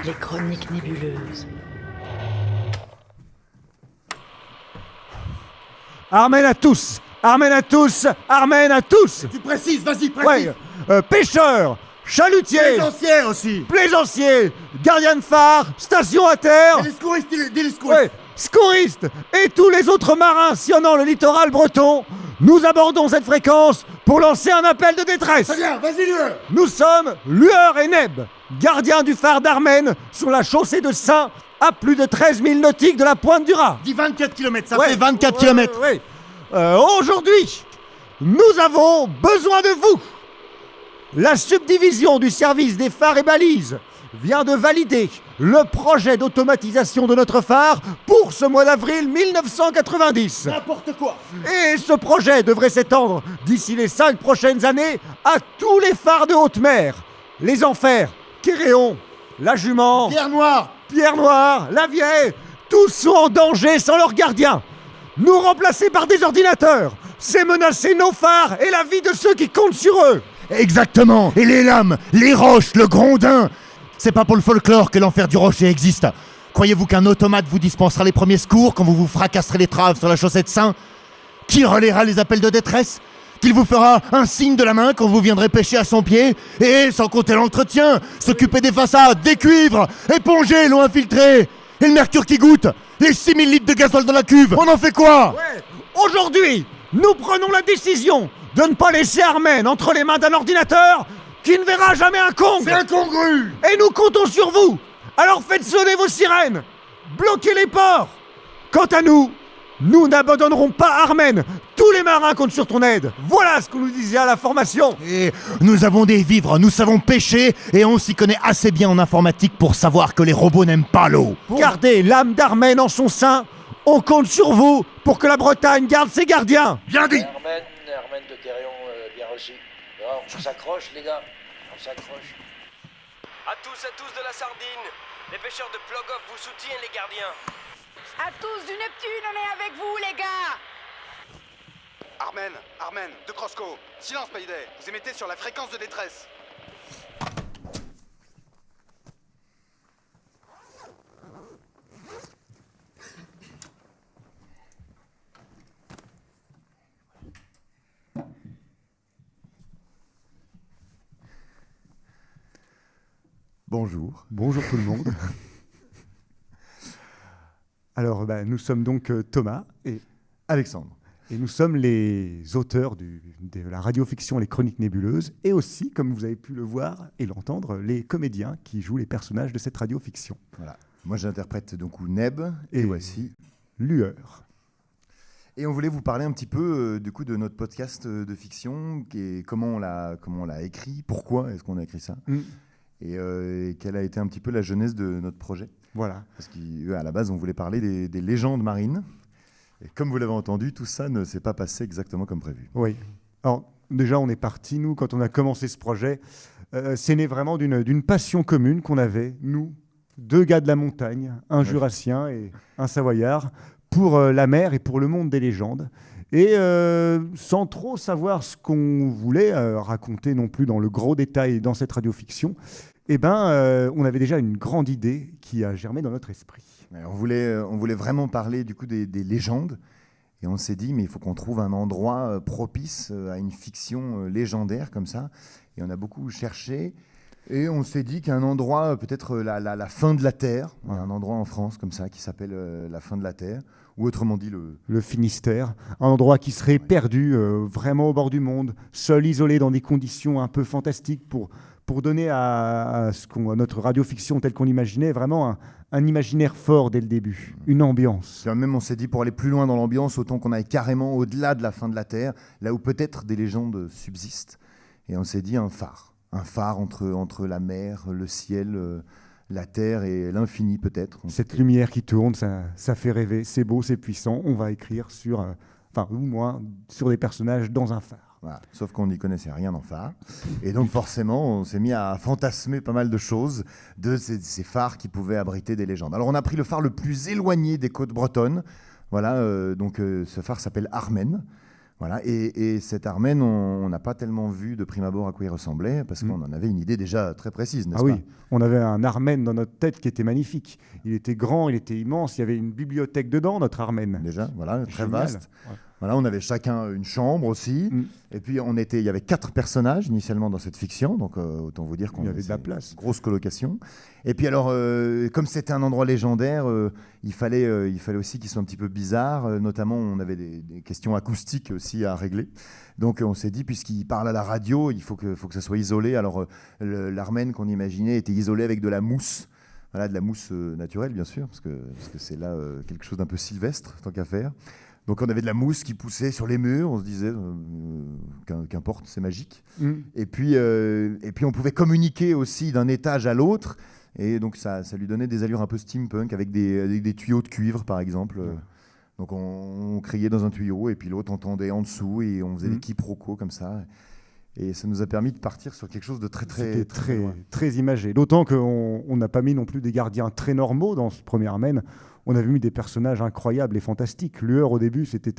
Les chroniques nébuleuses. Armène à tous! Armène à tous! Armène à tous! Tu précises, vas-y, précise. Ouais, pêcheurs, chalutiers, Plaisanciers aussi. plaisanciers, gardiens de phare, station à terre, Et les secouristes, dis les secouristes. ouais, secouristes et tous les autres marins sillonnant le littoral breton, nous abordons cette fréquence pour lancer un appel de détresse. Très bien, vas-y, Lueur. Nous sommes Lueur et Neb, gardiens du phare d'Armène sur la chaussée de Saint, à plus de 13 000 nautiques de la pointe du Raz. Dis 24 km, ça Ouais, fait 24 ouais, km. ouais. Aujourd'hui, nous avons besoin de vous. La subdivision du service des phares et balises vient de valider le projet d'automatisation de notre phare pour ce mois d'avril 1990. N'importe quoi. Et ce projet devrait s'étendre d'ici les 5 prochaines années à tous les phares de haute mer. Les Enfers, Kéréon, La Jument, Pierre Noire. Pierre Noire, La Vieille, tous sont en danger sans leurs gardiens. Nous remplacer par des ordinateurs, c'est menacer nos phares et la vie de ceux qui comptent sur eux. Exactement. Et les lames, les roches, le grondin. C'est pas pour le folklore que l'enfer du rocher existe. Croyez-vous qu'un automate vous dispensera les premiers secours quand vous vous fracasserez les traves sur la chaussée de Saint? Qui relayera les appels de détresse? Qu'il vous fera un signe de la main quand vous viendrez pêcher à son pied? Et sans compter l'entretien, s'occuper des façades, des cuivres, éponger l'eau infiltrée, et le mercure qui goûte, les 6000 litres de gazole dans la cuve, on en fait quoi? Ouais. Aujourd'hui, nous prenons la décision de ne pas laisser Armène entre les mains d'un ordinateur qui ne verra jamais un Kong. C'est incongru. Et nous comptons sur vous. Alors faites sonner vos sirènes. Bloquez les ports. Quant à nous, nous n'abandonnerons pas Armène. Tous les marins comptent sur ton aide. Voilà ce qu'on nous disait à la formation. Et nous avons des vivres, nous savons pêcher, et on s'y connaît assez bien en informatique pour savoir que les robots n'aiment pas l'eau. Gardez l'âme d'Armène en son sein. On compte sur vous pour que la Bretagne garde ses gardiens. Bien dit. Armène de Kéréon, bien reçu. Alors, on s'accroche, les gars. On s'accroche. À tous de la sardine, les pêcheurs de Plogoff vous soutiennent, les gardiens. À tous du Neptune, on est avec vous, les gars. Armen, de Crosco. Silence, Payday. Vous émettez sur la fréquence de détresse. Bonjour. Bonjour tout le monde. Alors, nous sommes donc Thomas et Alexandre. Et nous sommes les auteurs de la radiofiction Les Chroniques Nébuleuses et aussi, comme vous avez pu le voir et l'entendre, les comédiens qui jouent les personnages de cette radiofiction. Voilà. Moi, j'interprète donc Neb et voici Lueur. Et on voulait vous parler un petit peu du coup de notre podcast de fiction, comment on l'a écrit, pourquoi est-ce qu'on a écrit ça, et quelle a été un petit peu la genèse de notre projet. Voilà. Parce qu'à la base, on voulait parler des légendes marines. Et comme vous l'avez entendu, tout ça ne s'est pas passé exactement comme prévu. Oui. Alors, déjà, on est parti, nous, quand on a commencé ce projet, c'est né vraiment d'une passion commune qu'on avait, nous, deux gars de la montagne, un Jurassien et un Savoyard, pour la mer et pour le monde des légendes. Et sans trop savoir ce qu'on voulait raconter non plus dans le gros détail dans cette radiofiction, on avait déjà une grande idée qui a germé dans notre esprit. On voulait vraiment parler du coup des légendes, et on s'est dit mais il faut qu'on trouve un endroit propice à une fiction légendaire comme ça, et on a beaucoup cherché, et on s'est dit qu'un endroit, peut-être la fin de la Terre, un endroit en France comme ça qui s'appelle la fin de la Terre, ou autrement dit le Finistère, un endroit qui serait perdu vraiment au bord du monde, seul, isolé dans des conditions un peu fantastiques pour donner à notre radiofiction telle qu'on l'imaginait vraiment un imaginaire fort dès le début, une ambiance. Même on s'est dit pour aller plus loin dans l'ambiance, autant qu'on aille carrément au-delà de la fin de la Terre, là où peut-être des légendes subsistent. Et on s'est dit un phare entre la mer, le ciel, la terre et l'infini peut-être. Cette lumière qui tourne, ça fait rêver, c'est beau, c'est puissant. On va écrire sur des personnages dans un phare. Voilà. Sauf qu'on n'y connaissait rien en phare. Et donc forcément, on s'est mis à fantasmer pas mal de choses de ces phares qui pouvaient abriter des légendes. Alors on a pris le phare le plus éloigné des côtes bretonnes. Voilà, donc ce phare s'appelle Armène. Voilà, et cette Armen, on n'a pas tellement vu de prime abord à quoi il ressemblait, parce qu'on en avait une idée déjà très précise, n'est-ce Ah pas? oui, on avait un Armen dans notre tête qui était magnifique. Il était grand, il était immense, il y avait une bibliothèque dedans, notre Armen. Déjà, voilà, très Génial. vaste. Ouais. Voilà, on avait chacun une chambre aussi, et puis il y avait 4 personnages initialement dans cette fiction, donc autant vous dire qu'on Il y avait de la c'est place. une grosse colocation. Et puis alors, comme c'était un endroit légendaire, il fallait aussi qu'il soit un petit peu bizarre, notamment on avait des questions acoustiques aussi à régler. Donc on s'est dit, puisqu'il parle à la radio, il faut que ça soit isolé. Alors l'Armen qu'on imaginait était isolé avec de la mousse. Voilà, de la mousse naturelle, bien sûr, parce que c'est là quelque chose d'un peu sylvestre, tant qu'à faire. Donc on avait de la mousse qui poussait sur les murs, on se disait, qu'importe, c'est magique. Et puis on pouvait communiquer aussi d'un étage à l'autre, et donc ça lui donnait des allures un peu steampunk, avec des tuyaux de cuivre, par exemple. Donc on criait dans un tuyau, et puis l'autre entendait en dessous, et on faisait des quiproquos comme ça. Et ça nous a permis de partir sur quelque chose de C'était très loin. très imagé. D'autant qu'on n'a pas mis non plus des gardiens très normaux dans ce premier Armen. On avait mis des personnages incroyables et fantastiques. Lueur, au début, c'était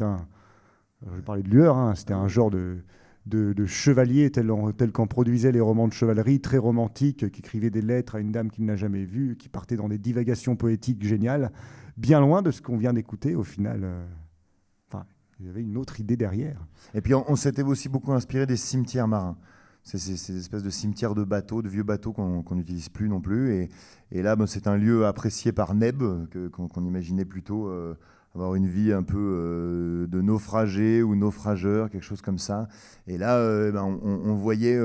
je parlais de Lueur, hein, c'était un genre de chevalier tel qu'en produisaient les romans de chevalerie, très romantique, qui écrivait des lettres à une dame qu'il n'a jamais vue, qui partait dans des divagations poétiques géniales, bien loin de ce qu'on vient d'écouter au final. Il y avait une autre idée derrière. Et puis on s'était aussi beaucoup inspiré des cimetières marins. Ces espèces de cimetières de bateaux, de vieux bateaux qu'on n'utilise plus non plus. Et là, c'est un lieu apprécié par Neb, qu'on imaginait plutôt avoir une vie un peu de naufragé ou naufrageur, quelque chose comme ça. Et là, on voyait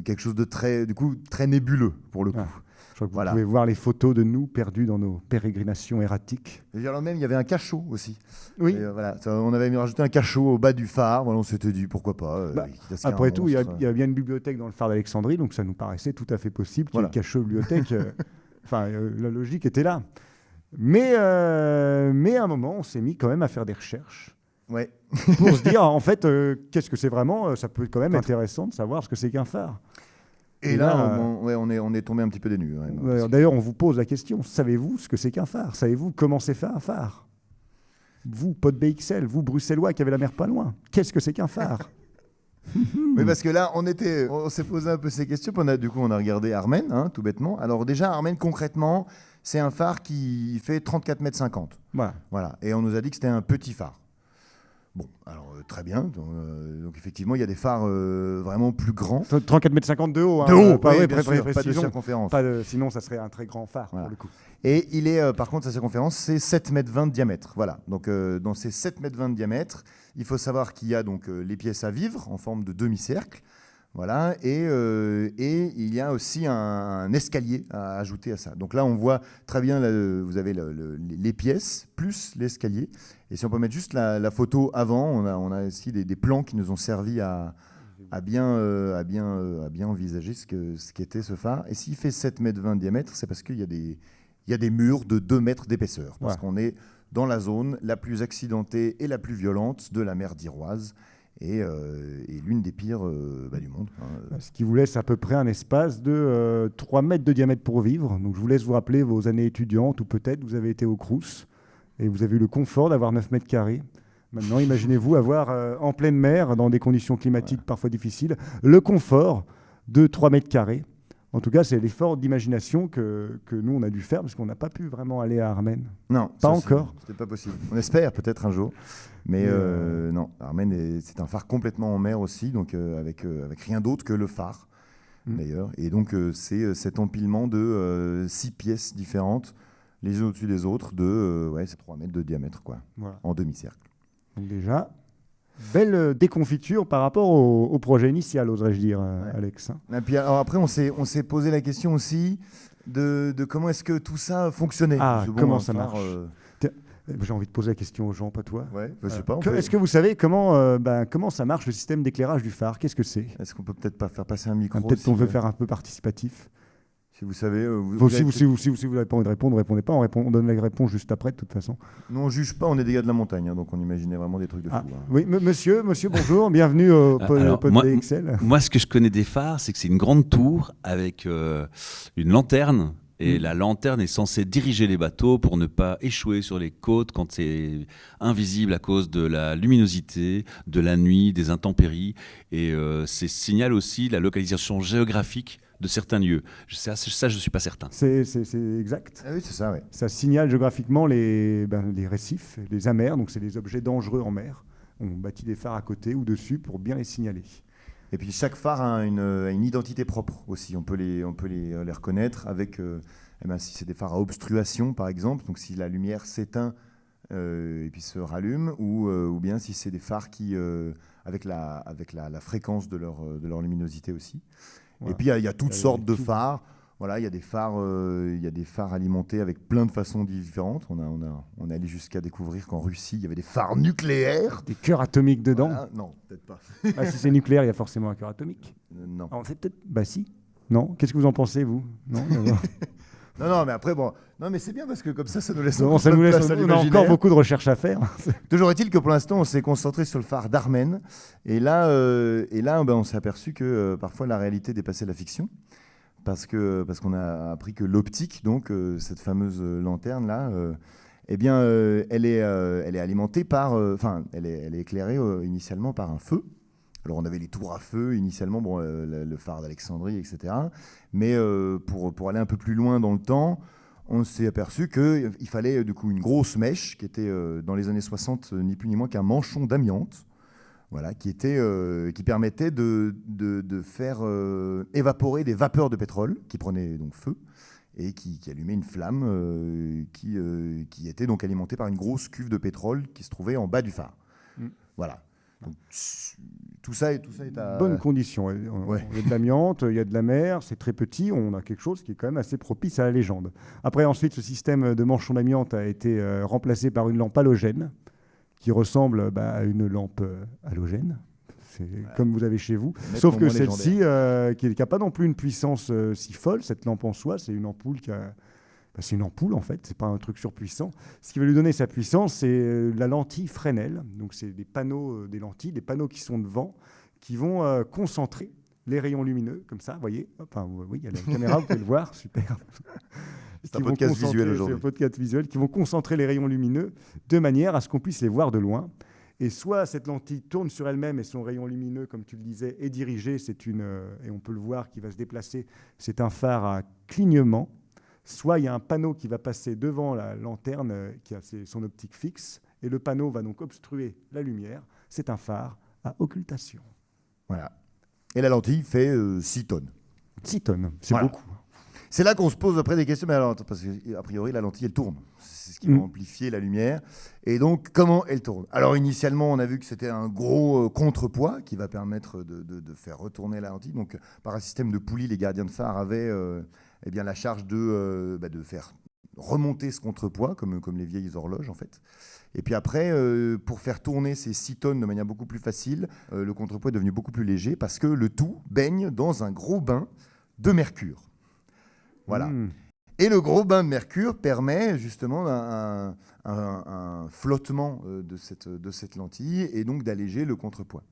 quelque chose de très nébuleux, pour le coup. Je crois que vous pouvez voir les photos de nous perdus dans nos pérégrinations erratiques. Et alors même, il y avait un cachot aussi. Oui. Et on avait rajouté un cachot au bas du phare. Voilà, on s'était dit pourquoi pas. Après tout, il y a bien une bibliothèque dans le phare d'Alexandrie, donc ça nous paraissait tout à fait possible qu'il y ait un cachot bibliothèque. La logique était là. Mais à un moment, on s'est mis quand même à faire des recherches. Ouais. Pour se dire, en fait, qu'est-ce que c'est vraiment? Ça peut quand même être intéressant de savoir ce que c'est qu'un phare. Et là, on est tombé un petit peu des nues. D'ailleurs, on vous pose la question, savez-vous ce que c'est qu'un phare? Savez-vous comment c'est fait un phare? Vous, Pod BXL, vous, Bruxellois, qui avez la mer pas loin, qu'est-ce que c'est qu'un phare? Oui, parce que là, on s'est posé un peu ces questions, puis on a regardé Armen, tout bêtement. Alors déjà, Armen, concrètement, c'est un phare qui fait 34,50 m. Voilà. Et on nous a dit que c'était un petit phare. Bon, alors très bien. Donc effectivement, il y a des phares vraiment plus grands. 34,50 m de haut. De haut, pas de circonférence. Sinon, ça serait un très grand phare, pour le coup. Et il est, par contre, sa circonférence, c'est 7,20 m de diamètre. Voilà. Donc dans ces 7,20 m de diamètre, il faut savoir qu'il y a donc les pièces à vivre en forme de demi-cercle. Voilà, et il y a aussi un escalier à ajouter à ça. Donc là, on voit très bien, vous avez les pièces plus l'escalier. Et si on peut mettre juste la photo avant, on a aussi des plans qui nous ont servi à bien envisager ce qu'était ce phare. Et s'il fait 7,20 m de diamètre, c'est parce qu'il y a des murs de 2 mètres d'épaisseur. Parce qu'on est dans la zone la plus accidentée et la plus violente de la mer d'Iroise. Et l'une des pires du monde. Ce qui vous laisse à peu près un espace de 3 mètres de diamètre pour vivre. Donc je vous laisse vous rappeler vos années étudiantes, ou peut-être vous avez été au Crous et vous avez eu le confort d'avoir 9 mètres carrés. Maintenant, imaginez-vous avoir en pleine mer, dans des conditions climatiques parfois difficiles, le confort de 3 mètres carrés. En tout cas, c'est l'effort d'imagination que nous, on a dû faire, parce qu'on n'a pas pu vraiment aller à Armen. Non. Pas encore. C'était pas possible. On espère peut-être un jour. Mais non, Armen, c'est un phare complètement en mer aussi, donc avec rien d'autre que le phare, d'ailleurs. Et donc, c'est cet empilement de 6 pièces différentes, les unes au-dessus des autres, c'est 3 mètres de diamètre, en demi-cercle. Donc déjà, belle déconfiture par rapport au projet initial, oserais-je dire, Alex. Et puis, alors après, on s'est posé la question aussi de comment est-ce que tout ça fonctionnait. Comment ça marche J'ai envie de poser la question aux gens, pas toi. Je sais pas. Est-ce que vous savez comment ça marche le système d'éclairage du phare? Qu'est-ce que c'est? Est-ce qu'on peut peut-être pas faire passer un micro? Peut-être qu'on veut faire un peu participatif. Si vous savez... Si vous n'avez pas envie de répondre, ne répondez pas. On donne la réponse juste après, de toute façon. Nous, on ne juge pas, on est des gars de la montagne, donc on imaginait vraiment des trucs de fou. Oui, monsieur, bonjour, bienvenue au Pod BXL. Moi, ce que je connais des phares, c'est que c'est une grande tour avec une lanterne Et la lanterne est censée diriger les bateaux pour ne pas échouer sur les côtes quand c'est invisible à cause de la luminosité, de la nuit, des intempéries. Et c'est signale aussi la localisation géographique de certains lieux. Ça, je ne suis pas certain. C'est exact. Ah oui, c'est ça, oui. Ça signale géographiquement les récifs, les amers, donc c'est des objets dangereux en mer. On bâtit des phares à côté ou dessus pour bien les signaler. Et puis chaque phare a une identité propre aussi. On peut les reconnaître avec, si c'est des phares à obstruation par exemple, donc si la lumière s'éteint et puis se rallume, ou bien si c'est des phares qui, avec la fréquence de leur luminosité aussi. Voilà. Et puis il y a toutes sortes de phares. Voilà, il y a des phares alimentés avec plein de façons différentes. On est allé jusqu'à découvrir qu'en Russie, il y avait des phares nucléaires. Des cœurs atomiques dedans. Voilà. Non, peut-être pas. Si c'est nucléaire, il y a forcément un cœur atomique. Non. Alors, c'est peut-être... Bah si. Non. Qu'est-ce que vous en pensez, vous? Non. Non, mais après, bon... Non, mais c'est bien parce que comme ça nous laisse... On a encore beaucoup de recherches à faire. Toujours est-il que pour l'instant, on s'est concentré sur le phare d'Armen. Et là, on s'est aperçu que parfois la réalité dépassait la fiction. Parce qu'on a appris que l'optique, donc cette fameuse lanterne là, elle est alimentée par, elle est éclairée initialement par un feu. Alors on avait les tours à feu initialement, le phare d'Alexandrie, etc. Mais pour aller un peu plus loin dans le temps, on s'est aperçu qu'il fallait du coup une grosse mèche qui était dans les années 60 ni plus ni moins qu'un manchon d'amiante. Voilà, qui permettait de faire évaporer des vapeurs de pétrole qui prenaient donc feu et qui allumaient une flamme qui était donc alimentée par une grosse cuve de pétrole qui se trouvait en bas du phare. Voilà. Donc, tout ça est à... Bonne condition. Ouais. Il y a de l'amiante, il y a de la mer, c'est très petit. On a quelque chose qui est quand même assez propice à la légende. Après, ensuite, ce système de manchon d'amiante a été remplacé par une lampe halogène qui ressemble à une lampe halogène. C'est comme vous avez chez vous. Sauf que celle-ci, qui n'a pas non plus une puissance si folle, cette lampe en soi, c'est une ampoule c'est une ampoule en fait, c'est pas un truc surpuissant. Ce qui va lui donner sa puissance, c'est la lentille Fresnel. Donc c'est des panneaux, des lentilles, des panneaux qui sont devant, qui vont concentrer les rayons lumineux, comme ça, vous voyez. Enfin, oui, il y a la caméra, vous pouvez le voir, super. C'est un podcast visuel aujourd'hui. C'est un podcast visuel qui vont concentrer les rayons lumineux de manière à ce qu'on puisse les voir de loin. Et soit cette lentille tourne sur elle-même et son rayon lumineux, comme tu le disais, est dirigé, et on peut le voir qui va se déplacer, c'est un phare à clignement. Soit il y a un panneau qui va passer devant la lanterne qui a son optique fixe, et le panneau va donc obstruer la lumière. C'est un phare à occultation. Voilà. Et la lentille fait 6 tonnes. 6 tonnes, c'est beaucoup. C'est là qu'on se pose après des questions, mais alors, parce qu'a priori, la lentille, elle tourne. C'est ce qui va amplifier la lumière. Et donc, comment elle tourne? Alors, initialement, on a vu que c'était un gros contrepoids qui va permettre de faire retourner la lentille. Donc, par un système de poulies, les gardiens de phare avaient la charge de faire remonter ce contrepoids, comme les vieilles horloges, en fait. Et puis après, pour faire tourner ces 6 tonnes de manière beaucoup plus facile, le contrepoids est devenu beaucoup plus léger parce que le tout baigne dans un gros bain de mercure. Voilà. Et le gros bain de mercure permet justement un flottement de cette lentille et donc d'alléger le contrepoids.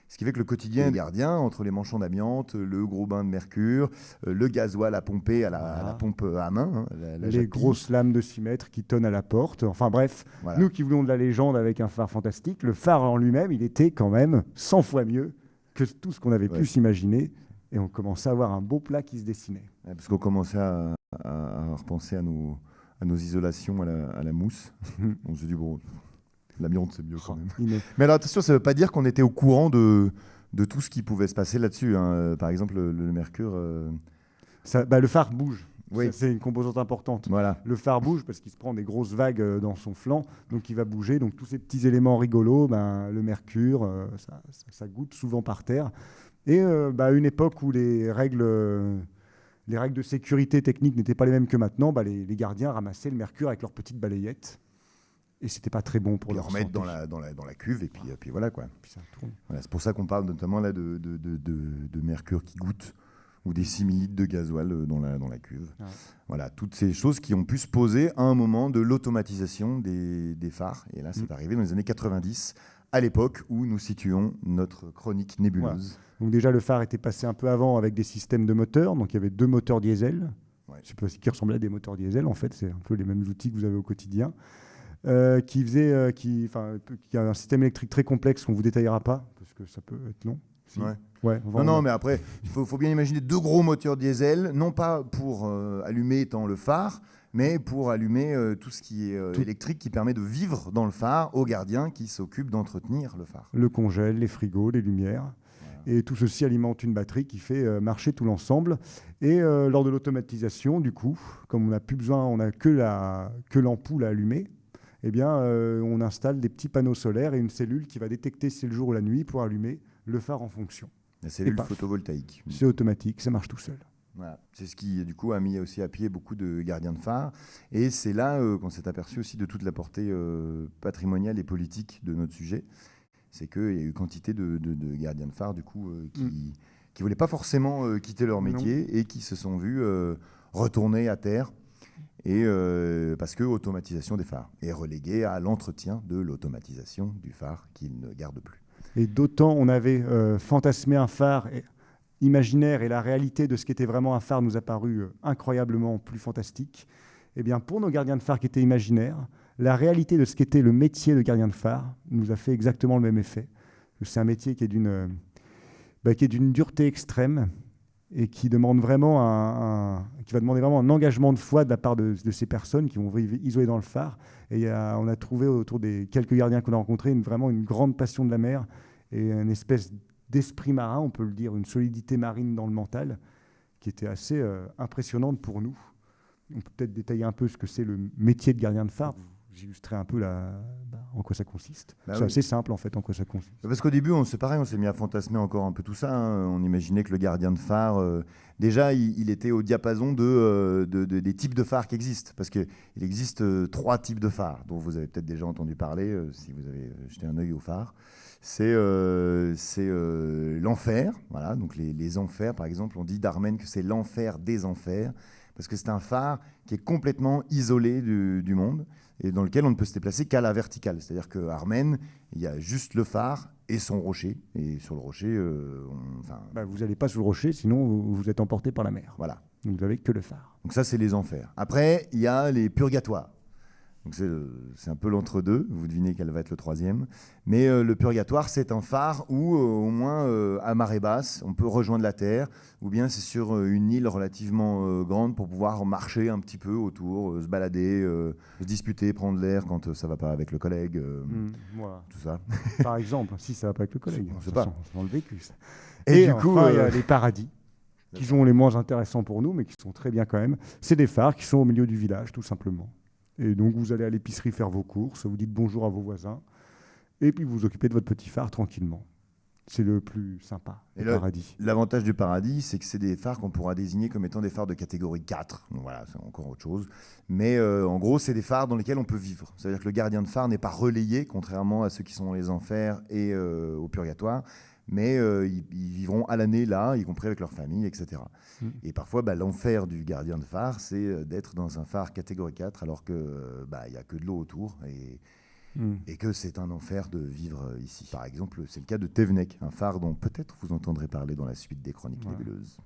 Ce qui fait que le quotidien des gardiens, entre les manchons d'amiante, le gros bain de mercure, le gasoil à pomper à la pompe à main, les grosses lames de 6 mètres qui tonnent à la porte. Enfin bref, nous qui voulons de la légende avec un phare fantastique, le phare en lui-même, il était quand même 100 fois mieux que tout ce qu'on avait pu s'imaginer. Et on commençait à avoir un beau plat qui se dessinait. Parce qu'on commençait à repenser à nos isolations à la mousse. On se dit, bon, l'amiante, c'est mieux quand même. Mais alors attention, ça ne veut pas dire qu'on était au courant de tout ce qui pouvait se passer là-dessus. Hein. Par exemple, le mercure... le phare bouge. Oui. C'est une composante importante. Voilà. Le phare bouge parce qu'il se prend des grosses vagues dans son flanc, donc il va bouger. Donc tous ces petits éléments rigolos, le mercure, ça goûte souvent par terre. Et à une époque où les règles de sécurité technique n'étaient pas les mêmes que maintenant, les gardiens ramassaient le mercure avec leurs petites balayettes. Et c'était pas très bon pour leur remettre santé. dans la cuve et puis voilà quoi. Puis ça tourne. Voilà, c'est pour ça qu'on parle notamment là de mercure qui goûte ou des similites de gasoil dans la cuve. Ouais. Voilà, toutes ces choses qui ont pu se poser à un moment de l'automatisation des phares. Et là, c'est arrivé dans les années 90, à l'époque où nous situons notre chronique nébuleuse. Voilà. Donc déjà, le phare était passé un peu avant avec des systèmes de moteurs. Donc il y avait 2 moteurs diesel, Ouais. qui ressemblaient à des moteurs diesel. En fait, c'est un peu les mêmes outils que vous avez au quotidien. Qui a un système électrique très complexe qu'on ne vous détaillera pas, parce que ça peut être long. Si. Ouais. Ouais, Non, mais après, il faut bien imaginer 2 gros moteurs diesel, non pas pour allumer étant le phare, mais pour allumer tout ce qui est électrique qui permet de vivre dans le phare au gardien qui s'occupe d'entretenir le phare. Le congèle, les frigos, les lumières. Voilà. Et tout ceci alimente une batterie qui fait marcher tout l'ensemble. Et lors de l'automatisation, du coup, comme on n'a plus besoin, on n'a que l'ampoule à allumer, eh bien, on installe des petits panneaux solaires et une cellule qui va détecter si c'est le jour ou la nuit pour allumer le phare en fonction. La cellule photovoltaïque. C'est automatique, ça marche tout seul. Voilà. C'est ce qui, du coup, a mis aussi à pied beaucoup de gardiens de phare. Et c'est là qu'on s'est aperçu aussi de toute la portée patrimoniale et politique de notre sujet. C'est qu'il y a eu quantité de gardiens de phare, du coup, qui ne voulaient pas forcément quitter leur métier et qui se sont vus retourner à terre. Et parce que automatisation des phares est reléguée à l'entretien de l'automatisation du phare qu'ils ne gardent plus. Et d'autant on avait fantasmé un phare imaginaire et la réalité de ce qu'était vraiment un phare nous a paru incroyablement plus fantastique. Eh bien, pour nos gardiens de phare qui étaient imaginaires, la réalité de ce qu'était le métier de gardien de phare nous a fait exactement le même effet. C'est un métier qui est d'une dureté extrême et qui demande vraiment qui va demander vraiment un engagement de foi de la part de ces personnes qui vont vivre isolées dans le phare. Et on a trouvé autour des quelques gardiens qu'on a rencontrés vraiment une grande passion de la mer et une espèce d'esprit marin, on peut le dire, une solidité marine dans le mental qui était assez impressionnante pour nous. On peut peut-être détailler un peu ce que c'est le métier de gardien de phare. J'illustrerai un peu en quoi ça consiste. C'est assez simple en fait en quoi ça consiste. Parce qu'au début, on s'est mis à fantasmer encore un peu tout ça. Hein. On imaginait que le gardien de phare, déjà, il était au diapason des types de phares qui existent. Parce qu'il existe 3 types de phares dont vous avez peut-être déjà entendu parler si vous avez jeté un œil au phare. C'est l'enfer. Voilà. Donc les enfers, par exemple, on dit d'Armen que c'est l'enfer des enfers. Parce que c'est un phare qui est complètement isolé du monde et dans lequel on ne peut se déplacer qu'à la verticale. C'est-à-dire qu'à Armen, il y a juste le phare et son rocher. Et sur le rocher, vous n'allez pas sur le rocher, sinon vous êtes emporté par la mer. Voilà. Donc vous n'avez que le phare. Donc ça, c'est les enfers. Après, il y a les purgatoires. Donc c'est un peu l'entre-deux. Vous devinez quel va être le 3e. Mais le purgatoire, c'est un phare où, au moins à marée basse, on peut rejoindre la terre, ou bien c'est sur une île relativement grande pour pouvoir marcher un petit peu autour, se balader, se disputer, prendre l'air quand ça ne va pas avec le collègue, voilà. tout ça. Par exemple, si ça ne va pas avec le collègue. On ne sait pas. C'est dans le vécu. Ça. Et du enfin, coup, il y a les paradis, qui sont les moins intéressants pour nous, mais qui sont très bien quand même. C'est des phares qui sont au milieu du village, tout simplement. Et donc, vous allez à l'épicerie faire vos courses, vous dites bonjour à vos voisins, et puis vous vous occupez de votre petit phare tranquillement. C'est le plus sympa, le paradis. L'avantage du paradis, c'est que c'est des phares qu'on pourra désigner comme étant des phares de catégorie 4. Donc voilà, c'est encore autre chose. Mais en gros, c'est des phares dans lesquels on peut vivre. C'est-à-dire que le gardien de phare n'est pas relayé, contrairement à ceux qui sont dans les enfers et au purgatoire. Mais ils vivront à l'année là, y compris avec leur famille, etc. Et parfois, l'enfer du gardien de phare, c'est d'être dans un phare catégorie 4, alors qu'il n'y a que de l'eau autour, et que c'est un enfer de vivre ici. Par exemple, c'est le cas de Thévenec, un phare dont peut-être vous entendrez parler dans la suite des Chroniques nébuleuses.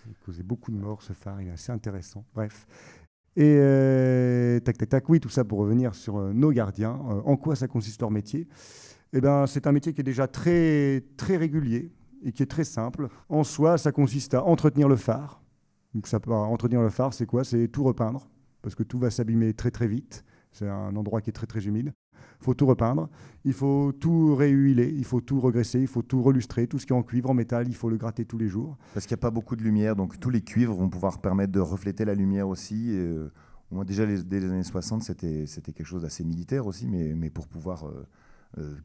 Il a causé beaucoup de morts, ce phare, il est assez intéressant. Bref. Et oui, tout ça pour revenir sur nos gardiens. En quoi ça consiste leur métier ? C'est un métier qui est déjà très, très régulier et qui est très simple. En soi, ça consiste à entretenir le phare. Donc entretenir le phare, c'est quoi ? C'est tout repeindre, parce que tout va s'abîmer très très vite. C'est un endroit qui est très très humide. Il faut tout repeindre, il faut tout réhuiler, il faut tout regraisser, il faut tout relustrer. Tout ce qui est en cuivre, en métal, il faut le gratter tous les jours. Parce qu'il n'y a pas beaucoup de lumière, donc tous les cuivres vont pouvoir permettre de refléter la lumière aussi. Déjà, dès les années 60, c'était quelque chose d'assez militaire aussi, mais pour pouvoir...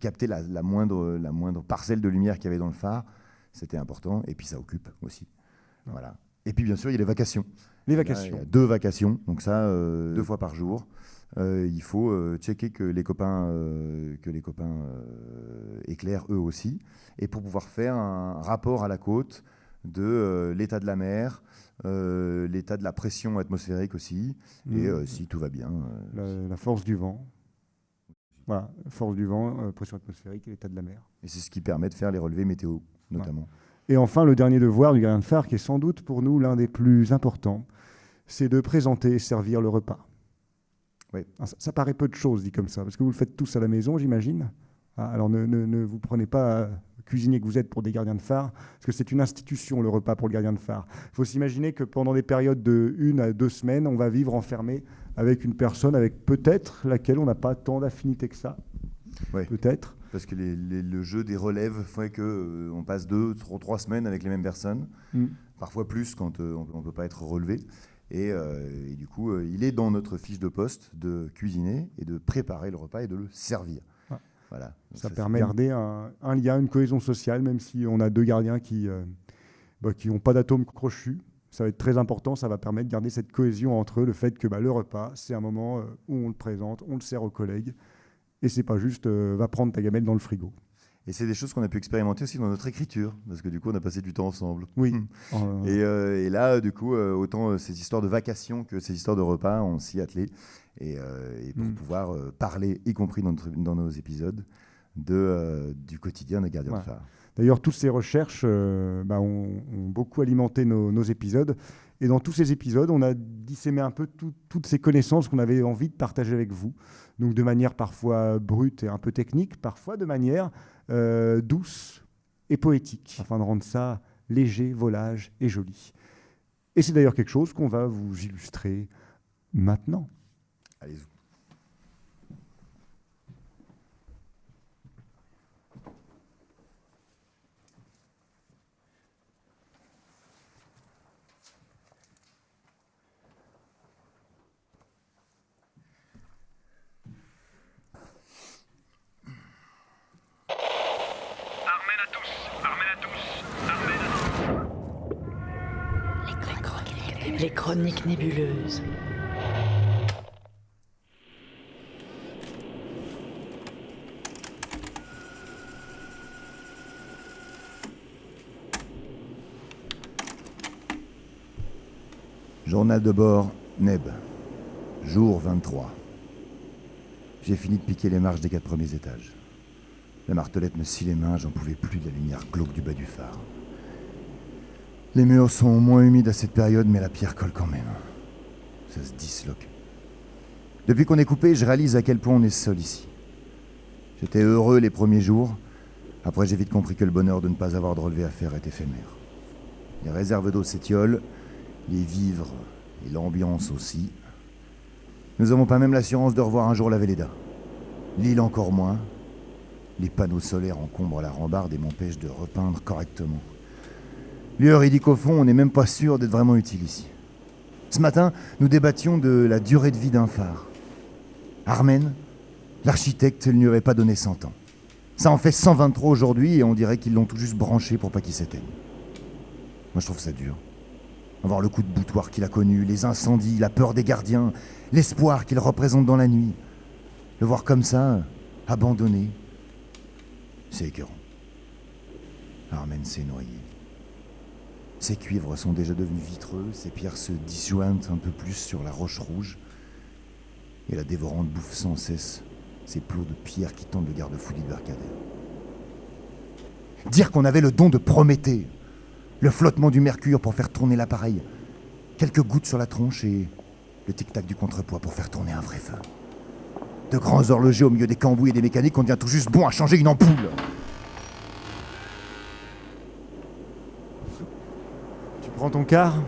capter la moindre parcelle de lumière qu'il y avait dans le phare, c'était important. Et puis ça occupe aussi. Voilà. Et puis bien sûr, il y a les vacations. Les vacations. Il y a 2 vacations, donc ça, 2 fois par jour. Il faut checker que les copains éclairent eux aussi. Et pour pouvoir faire un rapport à la côte de l'état de la mer, l'état de la pression atmosphérique aussi, et si tout va bien. La force du vent. Voilà, force du vent, pression atmosphérique et l'état de la mer. Et c'est ce qui permet de faire les relevés météo, notamment. Et enfin, le dernier devoir du gardien de phare, qui est sans doute pour nous l'un des plus importants, c'est de présenter et servir le repas. Oui. Ça paraît peu de choses dit comme ça, parce que vous le faites tous à la maison, j'imagine. Alors ne vous prenez pas cuisinier que vous êtes pour des gardiens de phare, parce que c'est une institution le repas pour le gardien de phare. Il faut s'imaginer que pendant des périodes de 1 à 2 semaines, on va vivre enfermé avec une personne avec peut-être laquelle on n'a pas tant d'affinité que ça. Ouais. Peut-être. Parce que le jeu des relèves fait qu'on passe 2, 3 semaines avec les mêmes personnes, parfois plus quand on ne peut pas être relevé. Et du coup, il est dans notre fiche de poste de cuisiner et de préparer le repas et de le servir. Ah. Voilà. Donc Ça permet de garder un lien, une cohésion sociale, même si on a 2 gardiens qui n'ont pas d'atomes crochus. Ça va être très important, ça va permettre de garder cette cohésion entre eux, le fait que le repas, c'est un moment où on le présente, on le sert aux collègues, et c'est pas juste va prendre ta gamelle dans le frigo. Et c'est des choses qu'on a pu expérimenter aussi dans notre écriture, parce que du coup, on a passé du temps ensemble. Oui. Et là, du coup, autant ces histoires de vacations que ces histoires de repas, on s'y attelait. Et pour pouvoir parler, y compris dans nos épisodes, du quotidien des gardiens de phare. D'ailleurs, toutes ces recherches ont beaucoup alimenté nos épisodes. Et dans tous ces épisodes, on a dissémé un peu toutes ces connaissances qu'on avait envie de partager avec vous. Donc de manière parfois brute et un peu technique, parfois de manière douce et poétique, afin de rendre ça léger, volage et joli. Et c'est d'ailleurs quelque chose qu'on va vous illustrer maintenant. Allez-y. Les chroniques nébuleuses. Journal de bord, Neb. Jour 23. J'ai fini de piquer les marches des 4 premiers étages. La martelette me scie les mains, j'en pouvais plus de la lumière glauque du bas du phare. Les murs sont moins humides à cette période, mais la pierre colle quand même. Ça se disloque. Depuis qu'on est coupé, je réalise à quel point on est seul ici. J'étais heureux les premiers jours. Après, j'ai vite compris que le bonheur de ne pas avoir de relevé à faire est éphémère. Les réserves d'eau s'étiolent, les vivres et l'ambiance aussi. Nous n'avons pas même l'assurance de revoir un jour la Véleda. L'île encore moins. Les panneaux solaires encombrent la rambarde et m'empêchent de repeindre correctement. Lueur dit qu'au fond, on n'est même pas sûr d'être vraiment utile ici. Ce matin, nous débattions de la durée de vie d'un phare. Armen, l'architecte, ne lui aurait pas donné 100 ans. Ça en fait 123 aujourd'hui et on dirait qu'ils l'ont tout juste branché pour pas qu'il s'éteigne. Moi, je trouve ça dur. Avoir le coup de boutoir qu'il a connu, les incendies, la peur des gardiens, l'espoir qu'il représente dans la nuit. Le voir comme ça, abandonné, c'est écœurant. Armen s'est noyé. Ses cuivres sont déjà devenus vitreux, ses pierres se disjointent un peu plus sur la roche rouge. Et la dévorante bouffe sans cesse ces plots de pierres qui tendent le garde-fou du barcadère. Dire qu'on avait le don de Prométhée, le flottement du mercure pour faire tourner l'appareil, quelques gouttes sur la tronche et le tic-tac du contrepoids pour faire tourner un vrai feu. De grands horlogers au milieu des cambouis et des mécaniques, on devient tout juste bon à changer une ampoule. Prends ton quart ?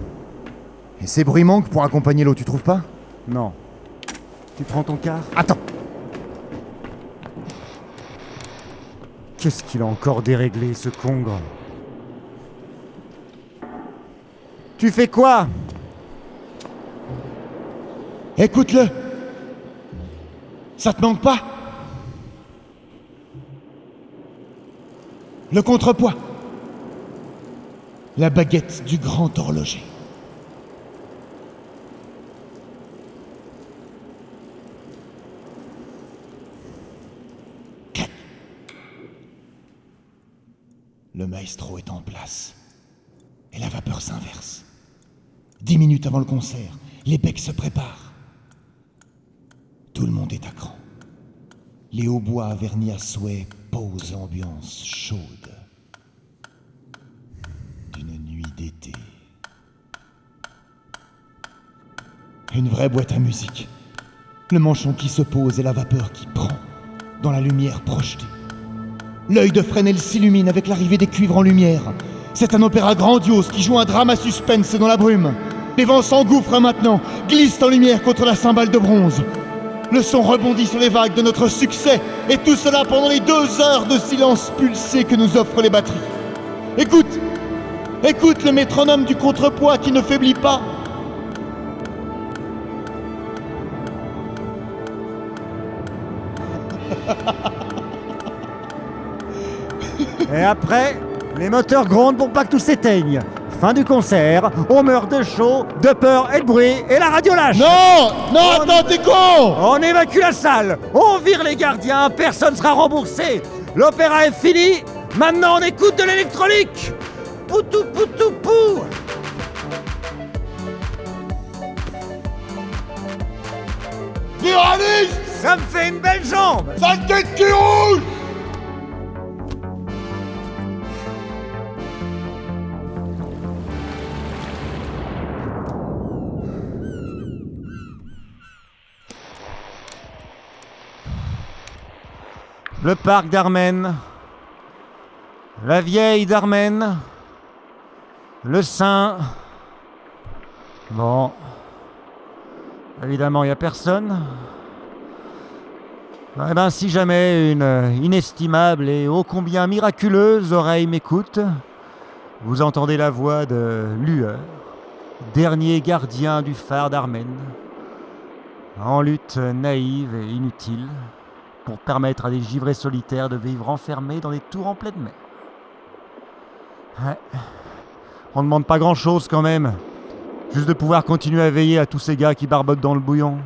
Et ces bruits manquent pour accompagner l'eau, tu trouves pas ? Non. Tu prends ton quart ? Attends. Qu'est-ce qu'il a encore déréglé, ce congre ? Tu fais quoi ? Écoute-le. Ça te manque pas ? Le contrepoids. La baguette du grand horloger. Le maestro est en place. Et la vapeur s'inverse. 10 minutes avant le concert, les becs se préparent. Tout le monde est à cran. Les hautbois vernis à souhait posent l'ambiance chaude d'une nuit d'été. Une vraie boîte à musique. Le manchon qui se pose et la vapeur qui prend dans la lumière projetée. L'œil de Fresnel s'illumine avec l'arrivée des cuivres en lumière. C'est un opéra grandiose qui joue un drame à suspense dans la brume. Les vents s'engouffrent maintenant, glissent en lumière contre la cymbale de bronze. Le son rebondit sur les vagues de notre succès, et tout cela pendant les 2 heures de silence pulsé que nous offrent les batteries. Écoute, écoute le métronome du contrepoids qui ne faiblit pas. Et après, les moteurs grondent pour pas que tout s'éteigne. Fin du concert, on meurt de chaud, de peur et de bruit, et la radio lâche. Non, non, attends, t'es con! On évacue la salle, on vire les gardiens, personne sera remboursé. L'opéra est fini, maintenant on écoute de l'électronique. Poutou, poutou, pou. Violiste! Ça me fait une belle jambe. Sale tête qui rouge! Le parc d'Armen, la vieille d'Armen, le Saint. Bon, évidemment, il n'y a personne. Eh ben, si jamais une inestimable et ô combien miraculeuse oreille m'écoute, vous entendez la voix de Lueur, dernier gardien du phare d'Armen, en lutte naïve et inutile, pour permettre à des givrés solitaires de vivre enfermés dans des tours en pleine mer. Ouais. On ne demande pas grand-chose quand même. Juste de pouvoir continuer à veiller à tous ces gars qui barbotent dans le bouillon.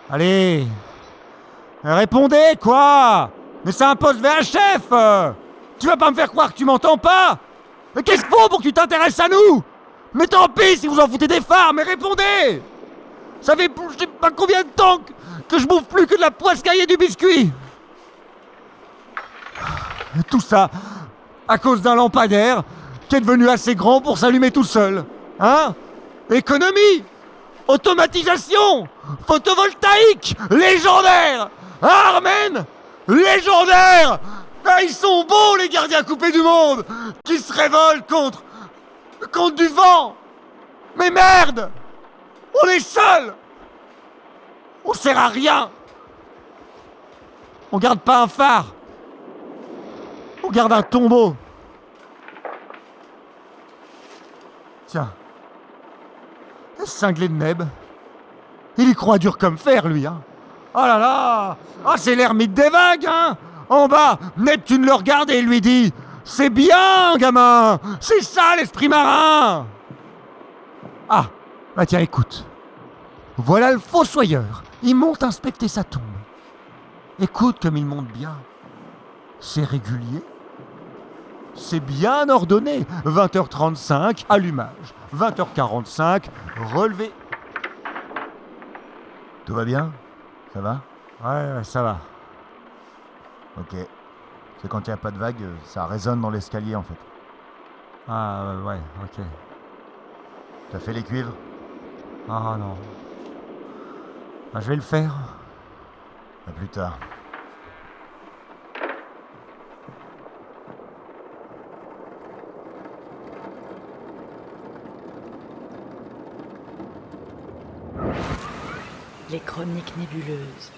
Allez, répondez quoi? Mais c'est un poste VHF. Tu vas pas me faire croire que tu m'entends pas? Mais qu'est-ce qu'il faut pour que tu t'intéresses à nous? Mais tant pis si vous en foutez des phares, mais répondez! Ça fait je sais pas combien de temps que je bouffe plus que de la poiscaille et du biscuit. Et tout ça à cause d'un lampadaire qui est devenu assez grand pour s'allumer tout seul. Hein? Économie, automatisation, photovoltaïque, légendaire. Armen, légendaire. Ah, ils sont beaux les gardiens coupés du monde qui se révoltent contre du vent. Mais merde, on est seuls. On sert à rien. On garde pas un phare. On garde un tombeau. Tiens. Le cinglé de Neb. Il y croit dur comme fer, lui, hein. Oh là là. Ah, c'est l'ermite des vagues, hein. En bas, Neptune le regarde et lui dit « C'est bien, gamin. C'est ça, l'esprit marin. » Ah, bah tiens, écoute. Voilà le fossoyeur. Il monte inspecter sa tombe. Écoute comme il monte bien. C'est régulier. C'est bien ordonné. 20h35, allumage. 20h45, relevé. Tout va bien? Ça va? Ouais, ça va. Ok. C'est quand il n'y a pas de vague, ça résonne dans l'escalier en fait. Ah ouais, ok. T'as fait les cuivres? Ah non. Ah, je vais le faire. À plus tard. Les chroniques nébuleuses.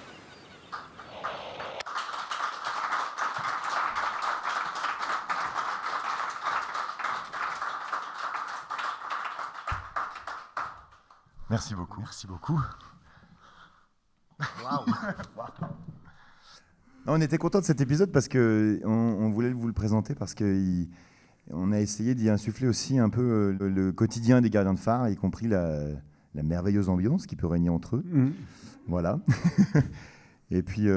Merci beaucoup. Merci beaucoup. On était content de cet épisode parce que on voulait vous le présenter parce que on a essayé d'y insuffler aussi un peu le quotidien des gardiens de phare, y compris la merveilleuse ambiance qui peut régner entre eux. Mmh. Voilà. Et puis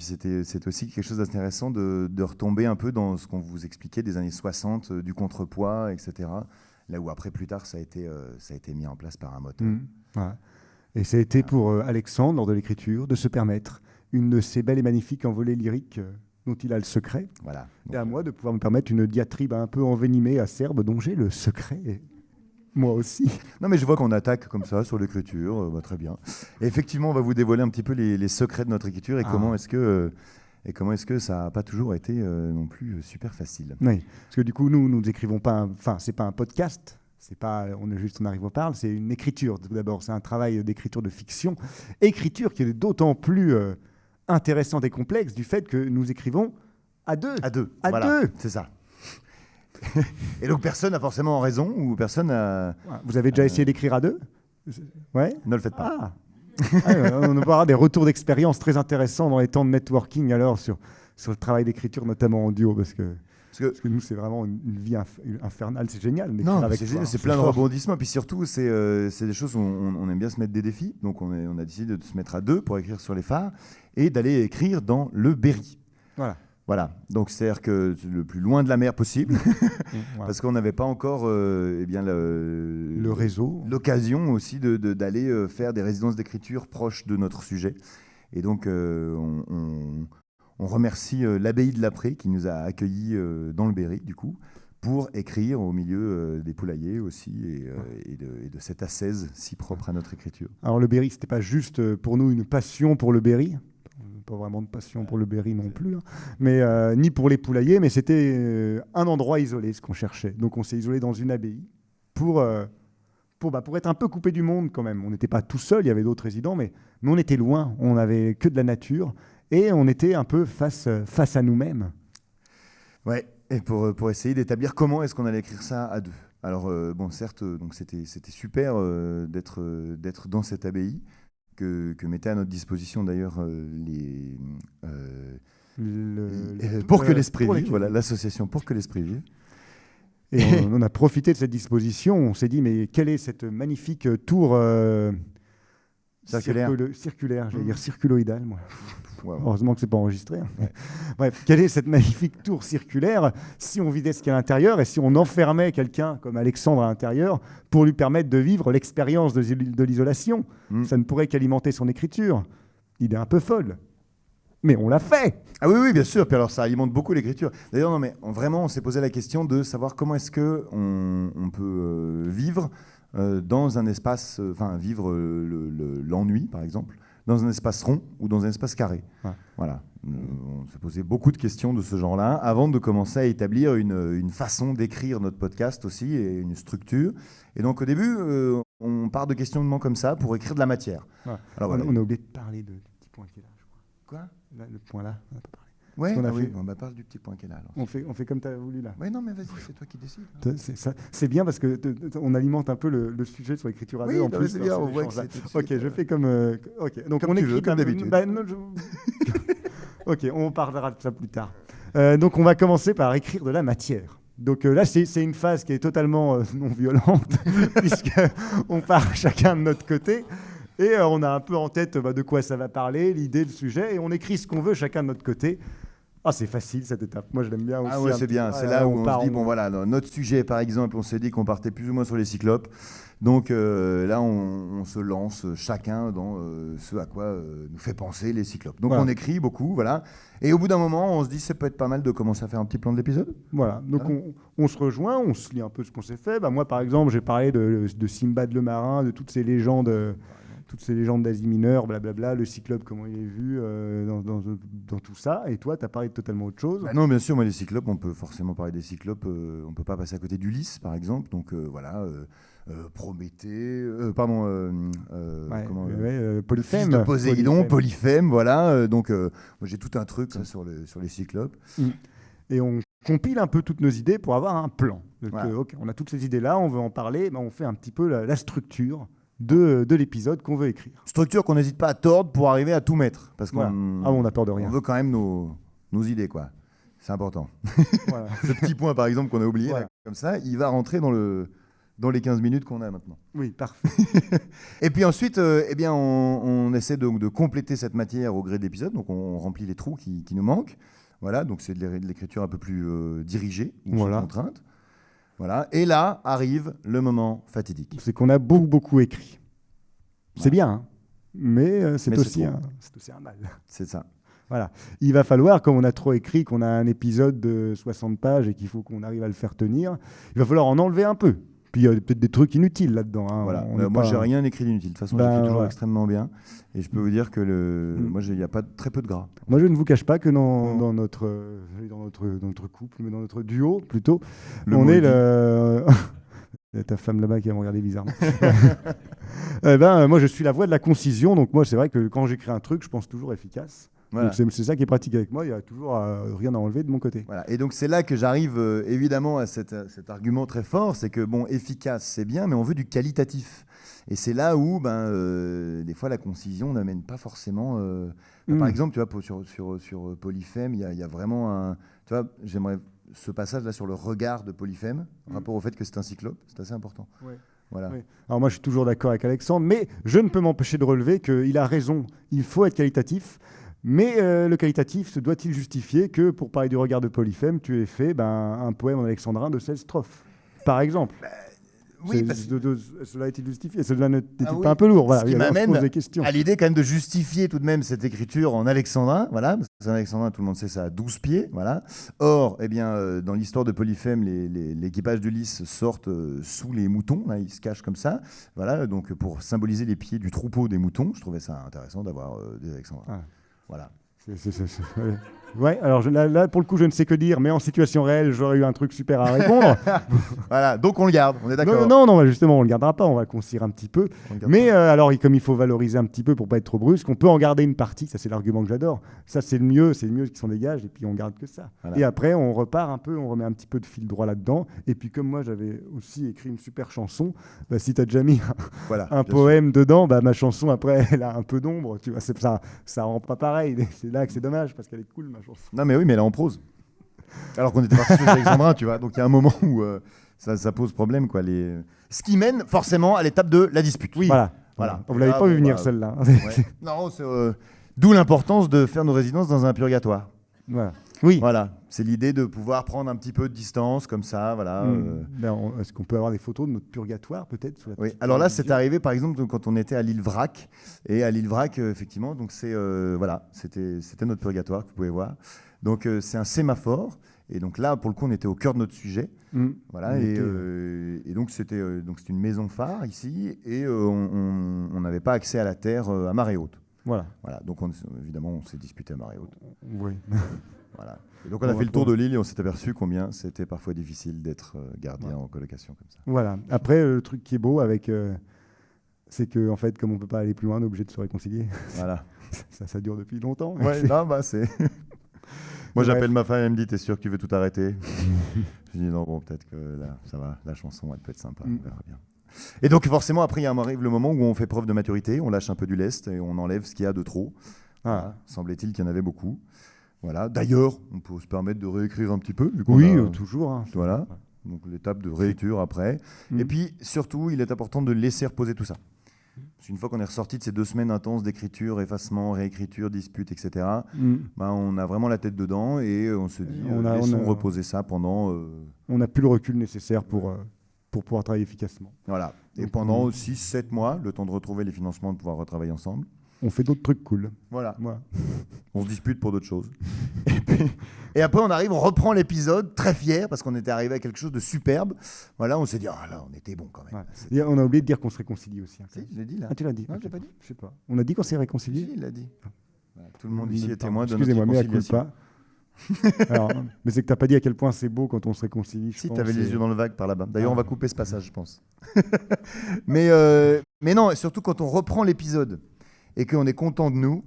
c'est aussi quelque chose d'intéressant de retomber un peu dans ce qu'on vous expliquait des années 60, du contrepoids, etc. Là où après, plus tard, ça a été mis en place par un moteur. Mmh. Ouais. Et ça a été pour Alexandre, lors de l'écriture, de se permettre une de ces belles et magnifiques envolées lyriques dont il a le secret. Voilà. Et à moi de pouvoir me permettre une diatribe un peu envenimée, acerbe, dont j'ai le secret. Moi aussi. Non, mais je vois qu'on attaque comme ça sur l'écriture, très bien. Et effectivement, on va vous dévoiler un petit peu les secrets de notre écriture et comment est-ce que ça n'a pas toujours été non plus super facile. Oui, parce que du coup, nous écrivons pas, enfin, c'est pas un podcast, c'est pas, on arrive, on parle, c'est une écriture. Tout d'abord, c'est un travail d'écriture de fiction, écriture qui est d'autant plus intéressante et complexe du fait que nous écrivons à deux. À deux. À voilà, deux. c'est ça. Et donc personne n'a forcément raison ou personne n'a... Vous avez déjà essayé d'écrire à deux? Ouais. Ne le faites pas. Ah. On aura des retours d'expérience très intéressants dans les temps de networking alors sur le travail d'écriture, notamment en duo, parce que nous, c'est vraiment une vie infernale. C'est génial d'écrire Non, avec c'est toi. génial, c'est plein de rebondissements. Puis surtout, c'est des choses où on aime bien se mettre des défis. Donc on a décidé de se mettre à deux pour écrire sur les phares et d'aller écrire dans le Berry. Voilà, donc c'est-à-dire que le plus loin de la mer possible, parce qu'on n'avait pas encore le réseau, l'occasion aussi d'aller faire des résidences d'écriture proches de notre sujet. Et donc on remercie l'abbaye de l'Après qui nous a accueillis dans le Berry, du coup, pour écrire au milieu des poulaillers aussi et de cette ascèse si propre à notre écriture. Alors le Berry, c'était pas juste pour nous une passion pour le Berry. Pas vraiment de passion pour le Berry non plus, hein. Mais ni pour les poulaillers, mais c'était un endroit isolé, ce qu'on cherchait. Donc on s'est isolé dans une abbaye pour être un peu coupé du monde quand même. On n'était pas tout seul, il y avait d'autres résidents, mais on était loin, on n'avait que de la nature et on était un peu face à nous-mêmes. Ouais, et pour essayer d'établir comment est-ce qu'on allait écrire ça à deux. Alors bon, certes, donc c'était super d'être dans cette abbaye. Que mettaient à notre disposition d'ailleurs pour que l'esprit vive, voilà, l'association Pour que l'esprit vive. Et on a profité de cette disposition, on s'est dit mais quelle est cette magnifique tour circulaire, j'allais dire circuloïdale, moi. Wow. Heureusement que c'est pas enregistré. Ouais. Bref, quelle est cette magnifique tour circulaire si on vidait ce qu'il y a à l'intérieur et si on enfermait quelqu'un comme Alexandre à l'intérieur pour lui permettre de vivre l'expérience de l'isolation. Ça ne pourrait qu'alimenter son écriture. Idée un peu folle. Mais on l'a fait. Ah oui, bien sûr. Puis alors, ça alimente beaucoup l'écriture. D'ailleurs, non, mais vraiment, on s'est posé la question de savoir comment est-ce qu'on peut vivre dans un espace, vivre l'ennui, par exemple, dans un espace rond ou dans un espace carré. Ouais. Voilà. On s'est posé beaucoup de questions de ce genre-là avant de commencer à établir une façon d'écrire notre podcast aussi et une structure. Et donc, au début, on part de questionnements comme ça pour écrire de la matière. Ouais. Alors, on a oublié de parler du petit point qui est là, je crois. Quoi ? Là, le point là, on n'a pas parlé. Ouais, on parle du petit point qui est là. Alors. On fait comme tu as voulu là. Ouais, non, mais vas-y, c'est toi qui décides. C'est bien parce que on alimente un peu le sujet sur l'écriture à deux. En plus, c'est bien, on voit que c'est ok, je fais comme. Ok, donc comme on écrit comme d'habitude. Ok, on parlera de ça plus tard. Donc on va commencer par écrire de la matière. Donc là, c'est une phase qui est totalement non violente puisqu'on part chacun de notre côté. Et on a un peu en tête de quoi ça va parler, l'idée, le sujet, et on écrit ce qu'on veut chacun de notre côté. Ah, c'est facile cette étape. Moi, je l'aime bien aussi. Ah ouais, c'est bien. C'est là où on se dit, bon voilà, dans notre sujet, par exemple, on s'est dit qu'on partait plus ou moins sur les cyclopes. Donc là, on se lance chacun dans ce à quoi nous fait penser les cyclopes. Donc on écrit beaucoup, voilà. Et au bout d'un moment, on se dit, ça peut être pas mal de commencer à faire un petit plan de l'épisode. Voilà. Donc on se rejoint, on se lit un peu ce qu'on s'est fait. Moi, par exemple, j'ai parlé de Simbad le marin, de toutes ces légendes d'Asie mineure, blablabla, le cyclope, comment il est vu dans tout ça. Et toi, tu as parlé de totalement autre chose. Non, bien sûr, moi, les cyclopes, on peut forcément parler des cyclopes. On ne peut pas passer à côté d'Ulysse, par exemple. Donc voilà, Prométhée, Polyphème. Fils de Poséidon, Polyphème, voilà. Donc moi, j'ai tout un truc là, sur les cyclopes. Et on compile un peu toutes nos idées pour avoir un plan. Donc, voilà. On a toutes ces idées-là, on veut en parler, on fait un petit peu la structure de l'épisode qu'on veut écrire. Structure qu'on n'hésite pas à tordre pour arriver à tout mettre. Parce on a peur de rien. On veut quand même nos idées, quoi. C'est important. Voilà. Ce petit point, par exemple, qu'on a oublié, là, comme ça, il va rentrer dans les 15 minutes qu'on a maintenant. Oui, parfait. Et puis ensuite, on essaie de compléter cette matière au gré de l'épisode. Donc, on remplit les trous qui nous manquent. Voilà, donc c'est de l'écriture un peu plus dirigée, ou sous contrainte. Voilà. Et là arrive le moment fatidique. C'est qu'on a beaucoup écrit. C'est bien, hein, mais c'est aussi un mal. C'est ça. Voilà. Il va falloir, comme on a trop écrit, qu'on a un épisode de 60 pages et qu'il faut qu'on arrive à le faire tenir, il va falloir en enlever un peu Puis il y a peut-être des trucs inutiles là-dedans. Hein. Voilà. On est Moi, pas- j'ai rien écrit d'inutile. De toute façon, Ben, j'écris toujours ouais. extrêmement bien. Et je peux vous dire que moi, il n'y a pas très peu de gras. Moi, je ne vous cache pas que dans notre couple, mais dans notre duo plutôt, Le on est maudit. le. Il y a ta femme là-bas qui va me regarder bizarrement. Moi, je suis la voix de la concision. Donc, moi, c'est vrai que quand j'écris un truc, je pense toujours efficace. Voilà. Donc, c'est ça qui est pratique avec moi. Il n'y a toujours rien à enlever de mon côté. Voilà. Et donc c'est là que j'arrive évidemment à cet argument très fort, c'est que bon, efficace c'est bien, mais on veut du qualitatif. Et c'est là où des fois la concision n'amène pas forcément. Par exemple, tu vois, sur Polyphème, il y a vraiment un. Tu vois, j'aimerais ce passage là sur le regard de Polyphème, rapport au fait que c'est un cyclope, c'est assez important. Ouais. Voilà. Oui. Alors moi, je suis toujours d'accord avec Alexandre, mais je ne peux m'empêcher de relever qu'il a raison. Il faut être qualitatif. Mais le qualitatif, se doit-il justifier que, pour parler du regard de Polyphème, tu aies fait un poème en alexandrin de 16 strophes, par exemple? Oui, parce que Cela est-il justifié? Cela n'est-il Ah oui. pas un peu lourd? Voilà, Ce qui alors, on se m'amène pose des questions. à l'idée quand même de justifier tout de même cette écriture en alexandrin, voilà, parce que en alexandrin, tout le monde sait ça, à 12 pieds, voilà. Or, eh bien, dans l'histoire de Polyphème, l'équipage d'Ulysse sortent sous les moutons, là, ils se cachent comme ça, voilà, donc pour symboliser les pieds du troupeau des moutons, je trouvais ça intéressant d'avoir des alexandrins. Ah. Voilà. Ouais, alors là, pour le coup, je ne sais que dire, mais en situation réelle, j'aurais eu un truc super à répondre. Voilà, donc on le garde, on est d'accord. Non, justement, on le gardera pas, on va le concire un petit peu. On le garde Mais pas. alors, comme il faut valoriser un petit peu pour pas être trop brusque, on peut en garder une partie, ça c'est l'argument que j'adore. Ça c'est le mieux qui s'en dégage, et puis on garde que ça. Voilà. Et après, on repart un peu, on remet un petit peu de fil droit là-dedans. Et puis comme moi, j'avais aussi écrit une super chanson, si tu as déjà mis Voilà, un bien poème dedans, ma chanson après, elle a un peu d'ombre, tu vois, ça rend pas pareil. C'est là que c'est dommage, parce qu'elle est cool, ma chanson. Non mais oui, mais elle est en prose. Alors qu'on était parti sur les alexandrins, tu vois. Donc il y a un moment où ça pose problème, quoi. Ce qui mène forcément à l'étape de la dispute. Oui. Voilà. Vous l'avez Là, pas vu bon, venir, bah, celle-là. ouais. Non, c'est d'où l'importance de faire nos résidences dans un purgatoire. Voilà. Oui. Voilà, c'est l'idée de pouvoir prendre un petit peu de distance comme ça, voilà. Est-ce qu'on peut avoir des photos de notre purgatoire, peut-être sous la Oui. petite Alors là, télévision c'est arrivé par exemple quand on était à l'île Vrac. Et à l'île Vrac, effectivement, donc c'est voilà, c'était notre purgatoire que vous pouvez voir. Donc c'est un sémaphore. Et donc là, pour le coup, on était au cœur de notre sujet. Voilà. Et donc c'était une maison phare ici, et on n'avait pas accès à la terre à marée haute. Voilà. Donc évidemment, on s'est disputé à marée haute. Oui. Voilà. Et donc on a fait le tour de l'île et on s'est aperçu combien c'était parfois difficile d'être gardien en colocation comme ça. Voilà. Après, le truc qui est beau c'est que en fait, comme on peut pas aller plus loin, on est obligé de se réconcilier. Voilà. ça dure depuis longtemps. Ouais, non, c'est. Moi, j'appelle ma femme, elle me dit, t'es sûr que tu veux tout arrêter? Je dis non, bon, peut-être que là, ça va, la chanson, elle peut être sympa, on verra bien. Et donc, forcément, après, il arrive le moment où on fait preuve de maturité, on lâche un peu du lest et on enlève ce qu'il y a de trop. Voilà. Semblait-il qu'il y en avait beaucoup. Voilà. D'ailleurs, on peut se permettre de réécrire un petit peu. Vu qu'on toujours. Hein. Voilà. Donc, l'étape de réécriture après. Et puis, surtout, il est important de laisser reposer tout ça. Parce qu'une fois qu'on est ressorti de ces 2 semaines intenses d'écriture, effacement, réécriture, dispute, etc., on a vraiment la tête dedans et on se dit, laissons reposer ça pendant... On n'a plus le recul nécessaire pour pouvoir travailler efficacement. Voilà. Et pendant 6-7 mois, le temps de retrouver les financements, de pouvoir retravailler ensemble. On fait d'autres trucs cool. Voilà. On se dispute pour d'autres choses. Et après, on arrive, on reprend l'épisode, très fier, parce qu'on était arrivé à quelque chose de superbe. Voilà, on s'est dit, ah là, on était bon quand même. Ouais. Et on a oublié de dire qu'on se réconcilie aussi. Hein. Si, je l'ai dit là. Ah, tu l'as dit? Non, je l'ai pas dit. Je sais pas. On a dit qu'on s'est réconcilié? Si, il l'a dit. Voilà, tout le monde ici est témoin de notre Excusez-moi, mais réconciliation. Alors, mais c'est que t'as pas dit à quel point c'est beau quand on se réconcilie. Si, t'avais les yeux dans le vague par là-bas. D'ailleurs, on va couper ce passage, je pense. mais non, surtout quand on reprend l'épisode et qu'on est content de nous,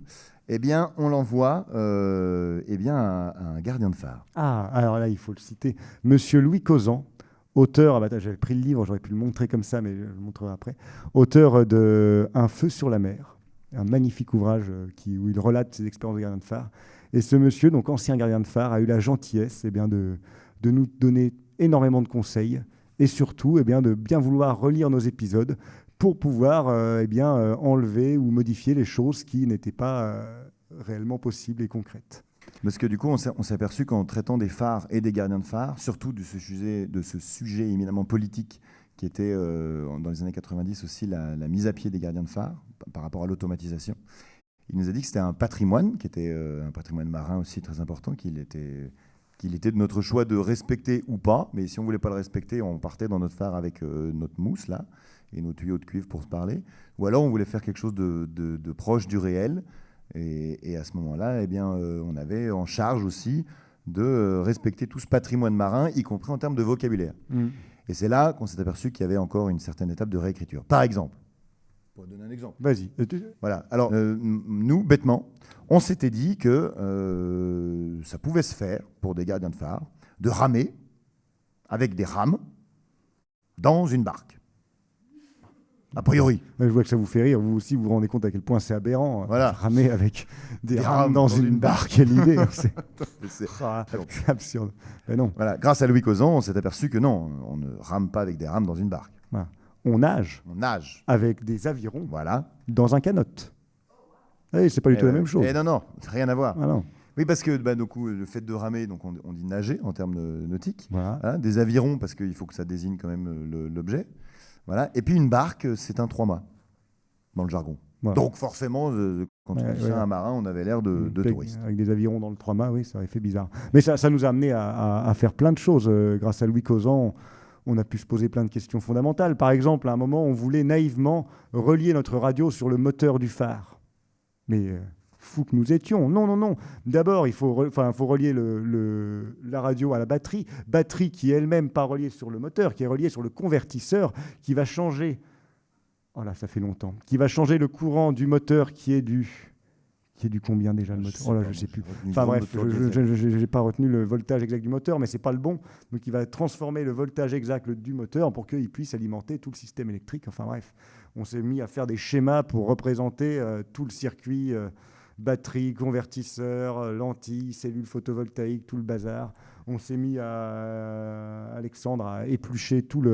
eh bien, on l'envoie à un gardien de phare. Ah, alors là, il faut le citer. Monsieur Louis Causan, auteur, j'avais pris le livre, j'aurais pu le montrer comme ça, mais je le montrerai après, auteur de Un feu sur la mer, un magnifique ouvrage où il relate ses expériences de gardien de phare. Et ce monsieur, donc ancien gardien de phare, a eu la gentillesse de nous donner énormément de conseils et surtout de bien vouloir relire nos épisodes pour pouvoir enlever ou modifier les choses qui n'étaient pas réellement possibles et concrètes. Parce que du coup, on s'est aperçu qu'en traitant des phares et des gardiens de phare, surtout de ce sujet éminemment politique qui était dans les années 90 aussi la mise à pied des gardiens de phare par rapport à l'automatisation, il nous a dit que c'était un patrimoine qui était un patrimoine marin aussi très important, qu'il était qu'il était de notre choix de respecter ou pas. Mais si on ne voulait pas le respecter, on partait dans notre phare avec notre mousse, là, et nos tuyaux de cuivre pour se parler. Ou alors, on voulait faire quelque chose de proche du réel. Et à ce moment-là, eh bien, on avait en charge aussi de respecter tout ce patrimoine marin, y compris en termes de vocabulaire. Et c'est là qu'on s'est aperçu qu'il y avait encore une certaine étape de réécriture. Par exemple, pour donner un exemple. Vas-y. Voilà. Alors, nous, bêtement, on s'était dit que ça pouvait se faire, pour des gardiens de phare, de ramer avec des rames dans une barque. A priori. Je vois que ça vous fait rire. Vous aussi, vous vous rendez compte à quel point c'est aberrant. Voilà. Ramer avec des rames dans une barque. Quelle idée. C'est absurde. Mais non. Voilà. Grâce à Louis Causan, on s'est aperçu que non, on ne rame pas avec des rames dans une barque. Voilà. On nage. On nage. Avec des avirons. Voilà. Dans un canot. Oui, c'est pas du tout la même chose. Non, rien à voir. Ah non. Oui, parce que donc, le fait de ramer, donc on dit nager en termes nautiques. Voilà. Hein, des avirons, parce qu'il faut que ça désigne quand même l'objet. Voilà. Et puis une barque, c'est un 3 mâts, dans le jargon. Voilà. Donc forcément, quand on dit ça à un marin, on avait l'air de touriste. Avec des avirons dans le 3 mâts, oui, ça aurait fait bizarre. Mais ça nous a amené à faire plein de choses. Grâce à Louis Causan, on a pu se poser plein de questions fondamentales. Par exemple, à un moment, on voulait naïvement relier notre radio sur le moteur du phare. Mais fous que nous étions. Non. D'abord, il faut relier la radio à la batterie qui est elle-même pas reliée sur le moteur, qui est reliée sur le convertisseur, qui va changer. Oh là, ça fait longtemps. Qui va changer le courant du moteur qui est du combien déjà le moteur ? Oh là, je sais plus. Enfin bref, je n'ai pas retenu le voltage exact du moteur, mais c'est pas le bon. Donc il va transformer le voltage exact du moteur pour qu'il puisse alimenter tout le système électrique. Enfin bref, on s'est mis à faire des schémas pour représenter tout le circuit. Batterie, convertisseur, lentilles, cellules photovoltaïques, tout le bazar. On s'est mis Alexandre à éplucher toutes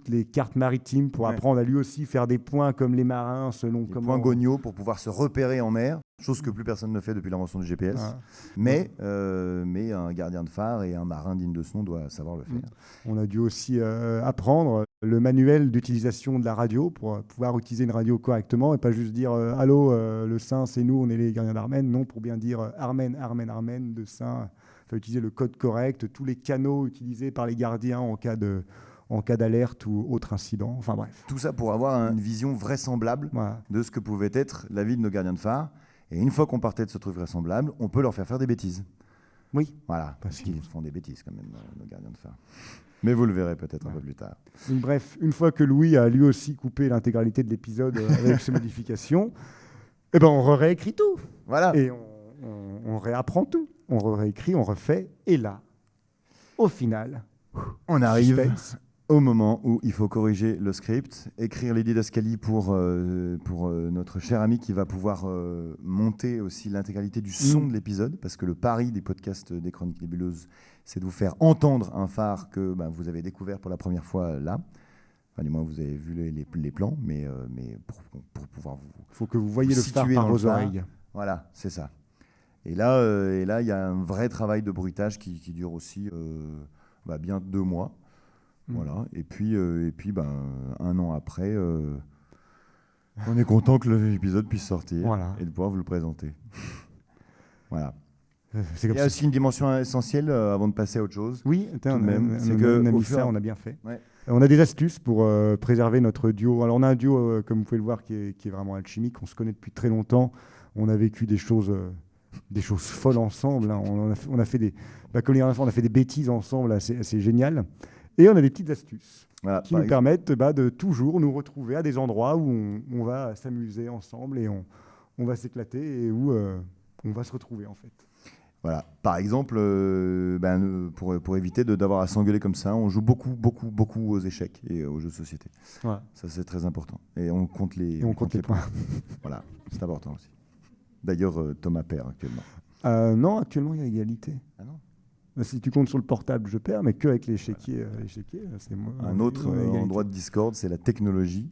les cartes maritimes pour apprendre à lui aussi faire des points comme les marins selon comment... points Gogno pour pouvoir se repérer en mer, chose que plus personne ne fait depuis l'invention du GPS. Mais un gardien de phare et un marin digne de ce nom doit savoir le faire. On a dû aussi apprendre le manuel d'utilisation de la radio pour pouvoir utiliser une radio correctement et pas juste dire « Allô, le Saint, c'est nous, on est les gardiens d'Armen ». Non, pour bien dire « Armen, de Saint ». Il faut utiliser le code correct, tous les canaux utilisés par les gardiens en cas d'alerte ou autre incident. Enfin bref. Tout ça pour avoir une vision vraisemblable de ce que pouvait être la vie de nos gardiens de phare. Et une fois qu'on partait de ce truc vraisemblable, on peut leur faire des bêtises. Oui. Voilà, parce qu'ils font des bêtises quand même, nos gardiens de phare. Mais vous le verrez peut-être un peu plus tard. Donc, bref, une fois que Louis a lui aussi coupé l'intégralité de l'épisode avec ses modifications, on réécrit tout. Voilà. Et on réapprend tout. On réécrit, on refait. Et là, au final, on arrive au moment où il faut corriger le script, écrire les didascalies pour notre cher ami qui va pouvoir monter aussi l'intégralité du son de l'épisode, parce que le pari des podcasts des Chroniques Nébuleuses, c'est de vous faire entendre un phare que vous avez découvert pour la première fois là. Enfin, du moins, vous avez vu les plans, mais pour pouvoir vous... Il faut que vous voyez le phare par vos oreilles. Voilà, c'est ça. Et là, il y a un vrai travail de bruitage qui dure aussi bien 2 mois. Voilà. Et puis, un an après, on est content que l'épisode puisse sortir et de pouvoir vous le présenter. Voilà. Il y a aussi une dimension essentielle avant de passer à autre chose. Oui, c'est que on a mis ça, on a bien fait. Ouais. On a des astuces pour préserver notre duo. Alors on a un duo, comme vous pouvez le voir, qui est vraiment alchimique. On se connaît depuis très longtemps. On a vécu des choses folles ensemble. Hein. On a fait des bêtises ensemble. Là, c'est génial. Et on a des petites astuces qui nous permettent de toujours nous retrouver à des endroits où on va s'amuser ensemble et on va s'éclater et où on va se retrouver en fait. Voilà. Par exemple, pour éviter d'avoir à s'engueuler comme ça, on joue beaucoup aux échecs et aux jeux de société. Ouais. Ça, c'est très important. Et on compte les points. Voilà, c'est important aussi. D'ailleurs, Thomas perd actuellement. Non, actuellement, il y a égalité. Ah non. Si tu comptes sur le portable, je perds, mais qu'avec l'échiquier, c'est moi. Un autre endroit de Discord, c'est la technologie.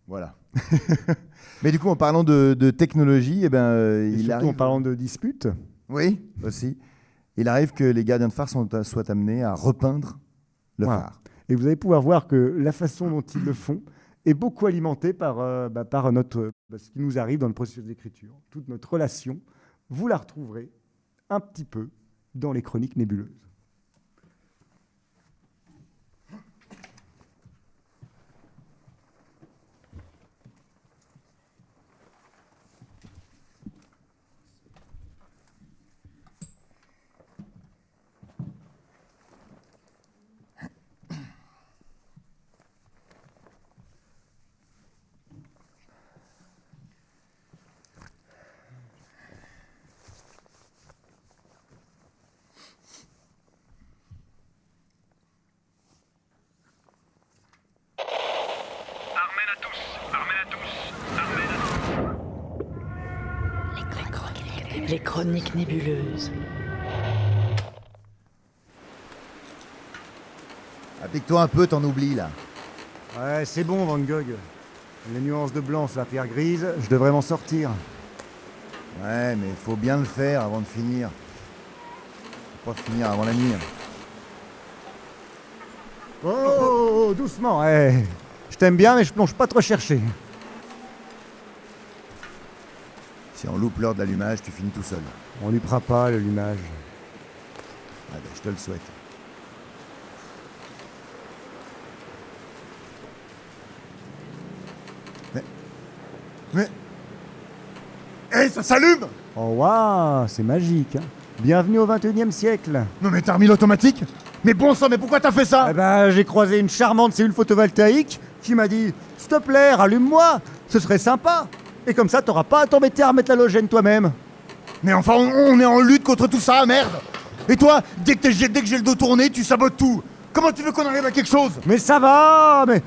Voilà. Mais du coup, en parlant de technologie, il arrive... en parlant de disputes. Oui, aussi. Il arrive que les gardiens de phare soient amenés à repeindre le phare. Et vous allez pouvoir voir que la façon dont ils le font est beaucoup alimentée par ce qui nous arrive dans le processus d'écriture. Toute notre relation, vous la retrouverez un petit peu dans les chroniques nébuleuses. Les chroniques nébuleuses. Applique-toi un peu, t'en oublies là. Ouais, c'est bon, Van Gogh. Les nuances de blanc sur la pierre grise, je devrais m'en sortir. Ouais, mais il faut bien le faire avant de finir. Faut pas finir avant la nuit. Oh, doucement, je t'aime bien, mais je plonge pas trop chercher. Si on loupe l'heure de l'allumage, tu finis tout seul. On lui fera pas l'allumage. Ah ben, je te le souhaite. Mais... Eh, ça s'allume! Oh waouh, c'est magique. Hein. Bienvenue au 21e siècle. Non mais t'as remis l'automatique? Mais bon sang, mais pourquoi t'as fait ça? Eh ben, j'ai croisé une charmante cellule photovoltaïque qui m'a dit « S'il te plaît, rallume-moi, ce serait sympa. Et comme ça, t'auras pas à t'embêter à remettre l'halogène toi-même. » Mais enfin, on est en lutte contre tout ça, merde! Et toi, dès que j'ai le dos tourné, tu sabotes tout! Comment tu veux qu'on arrive à quelque chose? Mais ça va, mais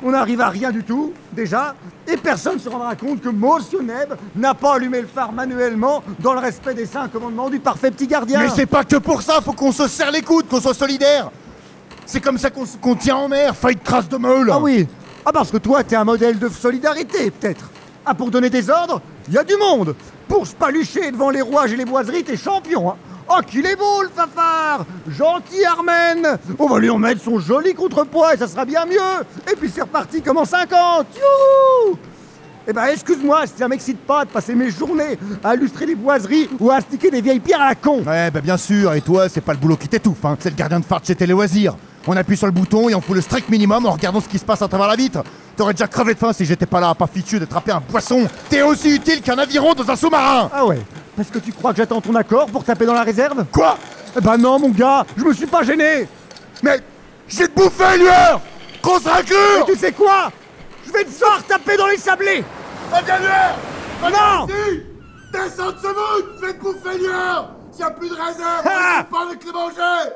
on n'arrive à rien du tout, déjà, et personne ne se rendra compte que Motioneb n'a pas allumé le phare manuellement dans le respect des 5 commandements du parfait petit gardien. Mais c'est pas que pour ça, faut qu'on se serre les coudes, qu'on soit solidaires! C'est comme ça qu'on tient en mer, fight crasse de meule! Ah oui, parce que toi, t'es un modèle de solidarité, peut-être. Ah, pour donner des ordres, il y a du monde. Pour se palucher devant les rouages et les boiseries, t'es champion, hein. Oh, qu'il est beau, le fafard! Gentil Armen! On va lui en mettre son joli contrepoids et ça sera bien mieux! Et puis c'est reparti comme en 50! Youhou! Eh ben, excuse-moi si ça m'excite pas de passer mes journées à illustrer des boiseries ou à astiquer des vieilles pierres à la con! Ouais, bah bien sûr, et toi, c'est pas le boulot qui t'étouffe, hein. C'est le gardien de phare de chez Téléloisirs. On appuie sur le bouton et on fout le strict minimum en regardant ce qui se passe à travers la vitre. T'aurais déjà crevé de faim si j'étais pas là, pas fichu d'attraper un poisson. T'es aussi utile qu'un aviron dans un sous-marin! Ah ouais? Parce que tu crois que j'attends ton accord pour taper dans la réserve? Quoi? Eh ben non, mon gars, je me suis pas gêné! Mais j'ai te bouffé, lueur! Grosse raclure! Et tu sais quoi? Je vais te faire taper dans les sablés! Pas bien, lueur! Non! Descends de ce mood! Fais te bouffer, lueur! S'il y a plus de réserve, Ah! on pas avec les manger!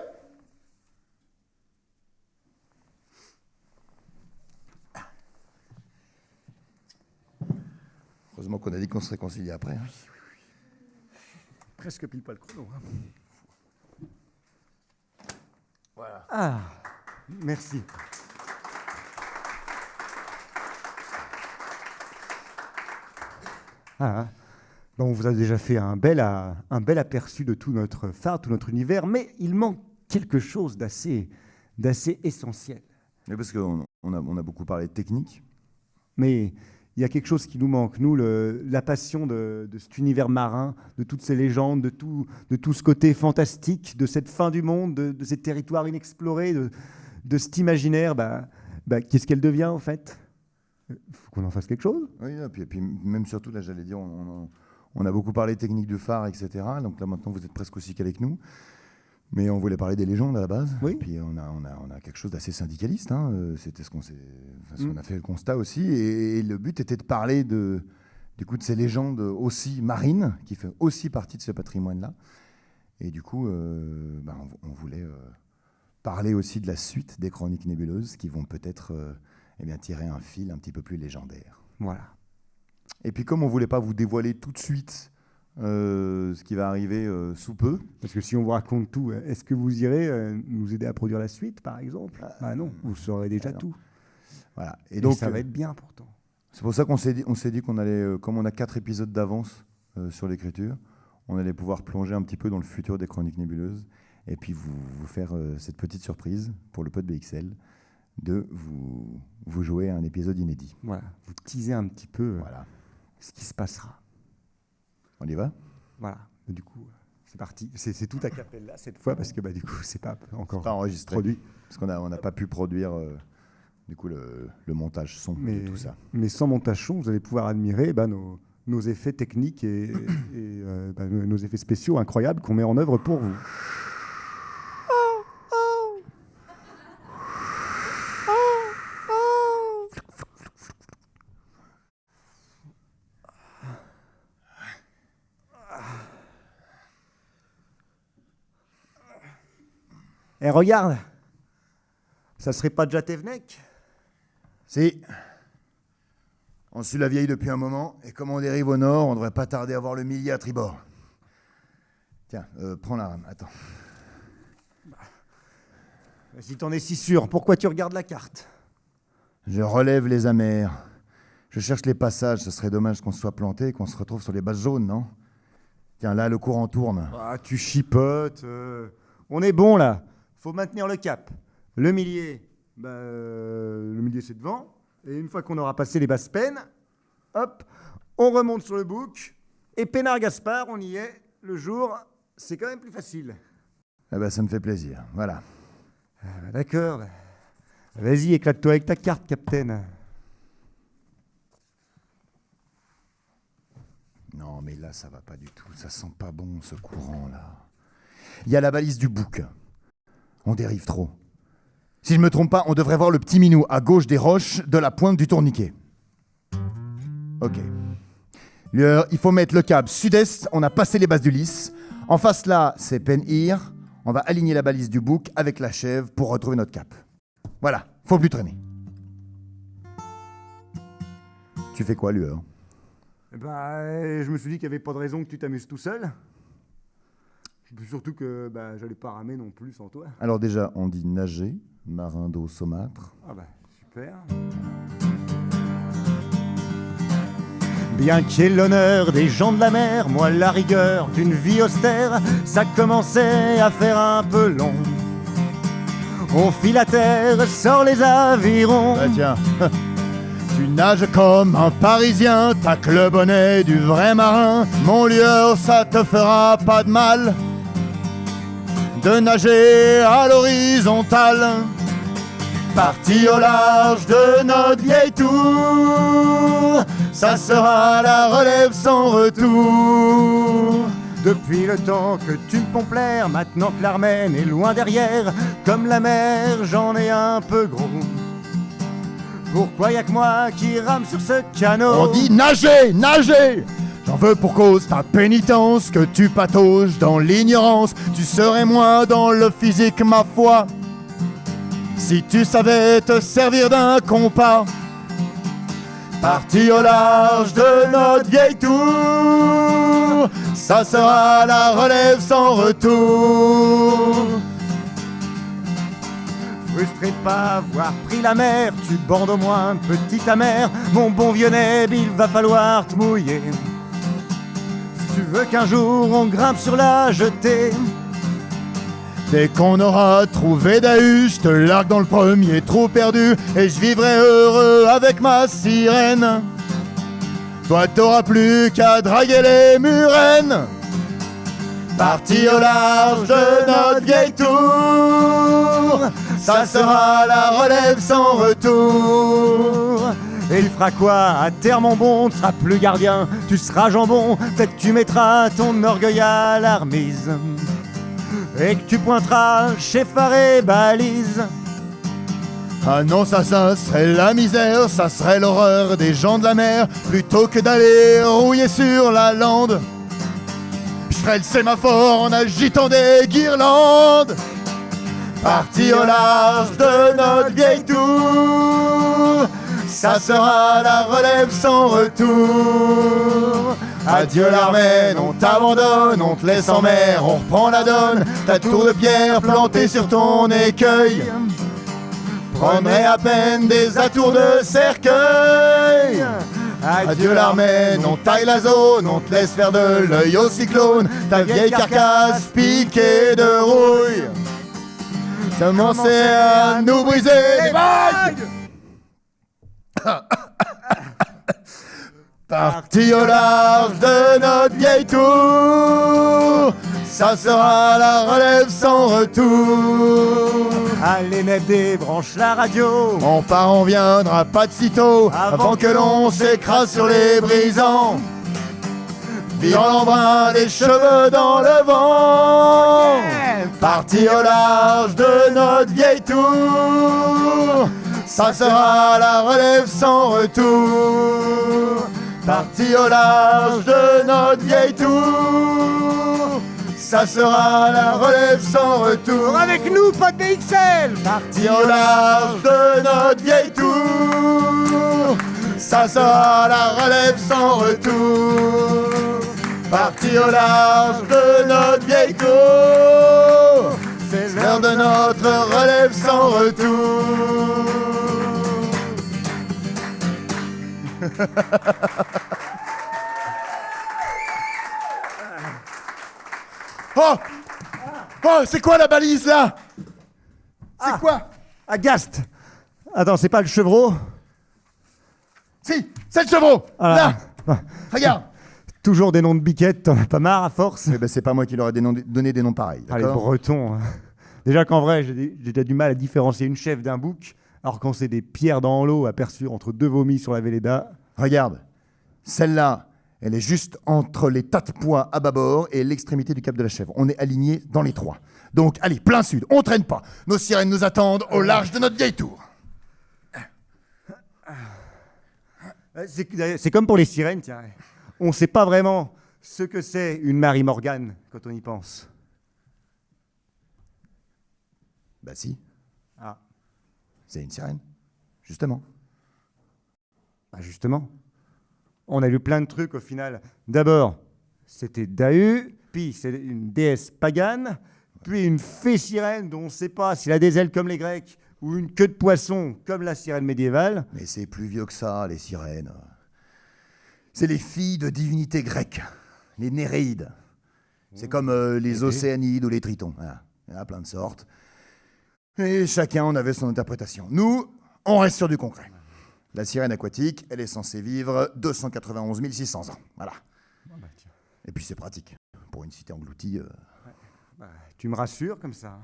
Heureusement qu'on a dit qu'on se réconciliait après. Hein. Presque pile pas le chrono. Hein. Voilà. Ah, merci. Ah, bon, on vous a déjà fait un bel aperçu de tout notre phare, tout notre univers, mais il manque quelque chose d'assez essentiel. Mais parce qu'on a beaucoup parlé de technique. Mais il y a quelque chose qui nous manque, nous, la passion de cet univers marin, de toutes ces légendes, de tout ce côté fantastique, de cette fin du monde, de ces territoires inexplorés, de cet imaginaire. Qu'est-ce qu'elle devient, en fait? Il faut qu'on en fasse quelque chose. Oui, et puis même surtout, là, j'allais dire, on a beaucoup parlé technique du phare, etc. Donc là, maintenant, vous êtes presque aussi qu'avec nous. Mais on voulait parler des légendes à la base. Oui. Et puis on a quelque chose d'assez syndicaliste. Hein. C'était ce qu'on a fait le constat aussi. Et le but était de parler de ces légendes aussi marines, qui fait aussi partie de ce patrimoine-là. Et du coup, on voulait parler aussi de la suite des chroniques nébuleuses qui vont peut-être tirer un fil un petit peu plus légendaire. Voilà. Et puis comme on ne voulait pas vous dévoiler tout de suite ce qui va arriver sous peu. Parce que si on vous raconte tout, est-ce que vous irez nous aider à produire la suite, par exemple? Non, vous saurez déjà tout. Voilà. Et donc ça va être bien pourtant. C'est pour ça qu'on s'est dit qu'on allait, comme on a 4 épisodes d'avance sur l'écriture, on allait pouvoir plonger un petit peu dans le futur des chroniques nébuleuses et puis vous faire cette petite surprise pour le pod BXL de vous jouer un épisode inédit. Voilà, vous teasez un petit peu ce qui se passera. On y va? Voilà, du coup, c'est parti. C'est tout à cappella cette fois parce que du coup, c'est pas encore Pas enregistré. produit. Parce qu'on n'a pas pu produire du coup le montage son et tout ça. Mais sans montage son, vous allez pouvoir admirer nos effets techniques et nos effets spéciaux incroyables qu'on met en œuvre pour vous. Et regarde, ça serait pas déjà Tevnek? Si. On suit la vieille depuis un moment, et comme on dérive au nord, on devrait pas tarder à voir le millier à tribord. Tiens, prends la rame, attends. Si t'en es si sûr, pourquoi tu regardes la carte? Je relève les amers. Je cherche les passages, ce serait dommage qu'on se soit planté et qu'on se retrouve sur les bases jaunes, non? Tiens, là, le courant tourne. Ah, tu chipotes. On est bon là. Faut maintenir le cap. Le millier, c'est devant. Et une fois qu'on aura passé les basses peines, hop, on remonte sur le bouc. Et Pénard Gaspard, on y est. Le jour, c'est quand même plus facile. Eh ben, ça me fait plaisir. Voilà. D'accord. Vas-y, éclate-toi avec ta carte, Capitaine. Non, mais là, ça va pas du tout. Ça sent pas bon, ce courant-là. Il y a la balise du bouc. On dérive trop. Si je me trompe pas, on devrait voir le petit minou à gauche des roches de la pointe du tourniquet. Ok. Il faut mettre le câble sud-est. On a passé les bases du lys. En face là, c'est Penhir. On va aligner la balise du bouc avec la chèvre pour retrouver notre cap. Voilà, faut plus traîner. Tu fais quoi, Lueur? Je me suis dit qu'il n'y avait pas de raison que tu t'amuses tout seul. Surtout que j'allais pas ramer non plus sans toi. Alors déjà, on dit nager, marin d'eau saumâtre. Ah super. Bien qu'il y ait l'honneur des gens de la mer, moi la rigueur d'une vie austère, ça commençait à faire un peu long. On file à terre, sort les avirons. Bah tiens, tu nages comme un Parisien, t'as que le bonnet du vrai marin. Mon lieur, ça te fera pas de mal de nager à l'horizontale. Parti au large de notre vieille tour, ça sera la relève sans retour. Depuis le temps que tu me pompes l'air, maintenant que l'Armène est loin derrière, comme la mer, j'en ai un peu gros. Pourquoi y'a que moi qui rame sur ce canot? On dit nager, nager! J'en veux pour cause ta pénitence, que tu patauges dans l'ignorance. Tu serais moins dans le physique, ma foi, si tu savais te servir d'un compas. Parti au large de notre vieille tour, ça sera la relève sans retour. Frustré de pas avoir pris la mer, tu bordes au moins petite amère. Mon bon vieux Neb, il va falloir te mouiller. Si tu veux qu'un jour on grimpe sur la jetée, dès qu'on aura trouvé Dahu, je te largue dans le premier trou perdu et je vivrai heureux avec ma sirène. Toi t'auras plus qu'à draguer les murennes. Parti au large de notre vieille tour, ça sera la relève sans retour. Et il fera quoi à terre mon bon? Tu seras plus gardien, tu seras jambon. Peut-être que tu mettras ton orgueil à la remise et que tu pointeras chez phare et balise. Ah non, ça serait la misère, ça serait l'horreur des gens de la mer. Plutôt que d'aller rouiller sur la lande, je ferais le sémaphore en agitant des guirlandes. Parti au large de notre vieille tour, ça sera la relève sans retour. Adieu l'Armène, on t'abandonne, on te laisse en mer, on reprend la donne. Ta tour de pierre plantée sur ton écueil prendrait à peine des atours de cercueil. Adieu l'Armène, on taille la zone, on te laisse faire de l'œil au cyclone. Ta vieille carcasse piquée de rouille commençait à nous briser les vagues. Parti au large de notre vieille tour, ça sera la relève sans retour. Allez, Ned, débranche la radio. On part, on viendra pas de sitôt, avant que l'on s'écrase sur les brisants. Virant l'embrun des cheveux dans le vent, parti au large de notre vieille tour. Ça sera la relève sans retour. Parti au large de notre vieille tour. Ça sera la relève sans retour. Avec nous, pas de BXL. Parti au large de notre vieille tour. Ça sera la relève sans retour. Parti au large de notre vieille tour. C'est l'heure de notre relève sans retour. Oh! Oh, c'est quoi la balise là? C'est quoi? Agast. Attends, c'est pas le chevreau? Si, c'est le chevreau! Ah. Là! Regarde! Toujours des noms de biquettes, t'en as pas marre à force? Eh ben, c'est pas moi qui leur ai donné des noms pareils. Ah, les D'accord? Bretons. Déjà qu'en vrai, j'ai déjà du mal à différencier une chèvre d'un bouc, alors quand c'est des pierres dans l'eau aperçues entre deux vomis sur la Véleda. Regarde, celle-là, elle est juste entre les tas de poids à bâbord et l'extrémité du cap de la Chèvre. On est alignés dans les trois. Donc, allez, plein sud, on traîne pas. Nos sirènes nous attendent au large de notre vieille tour. C'est comme pour les sirènes, tiens. On sait pas vraiment ce que c'est une Marie Morgane quand on y pense. Bah si, Ah, c'est une sirène, justement. bah justement. On a lu plein de trucs au final. D'abord, c'était Dahu, puis c'est une déesse pagane, puis une fée sirène dont on ne sait pas s'il a des ailes comme les Grecs ou une queue de poisson comme la sirène médiévale. Mais c'est plus vieux que ça, les sirènes. C'est les filles de divinités grecques, les Néréides. C'est comme les Océanides ou les Tritons. Voilà. Il y en a plein de sortes. Et chacun en avait son interprétation. Nous, on reste sur du concret. La sirène aquatique, elle est censée vivre 291 600 ans. Voilà. Et puis c'est pratique. Pour une cité engloutie... Bah, tu me rassures comme ça.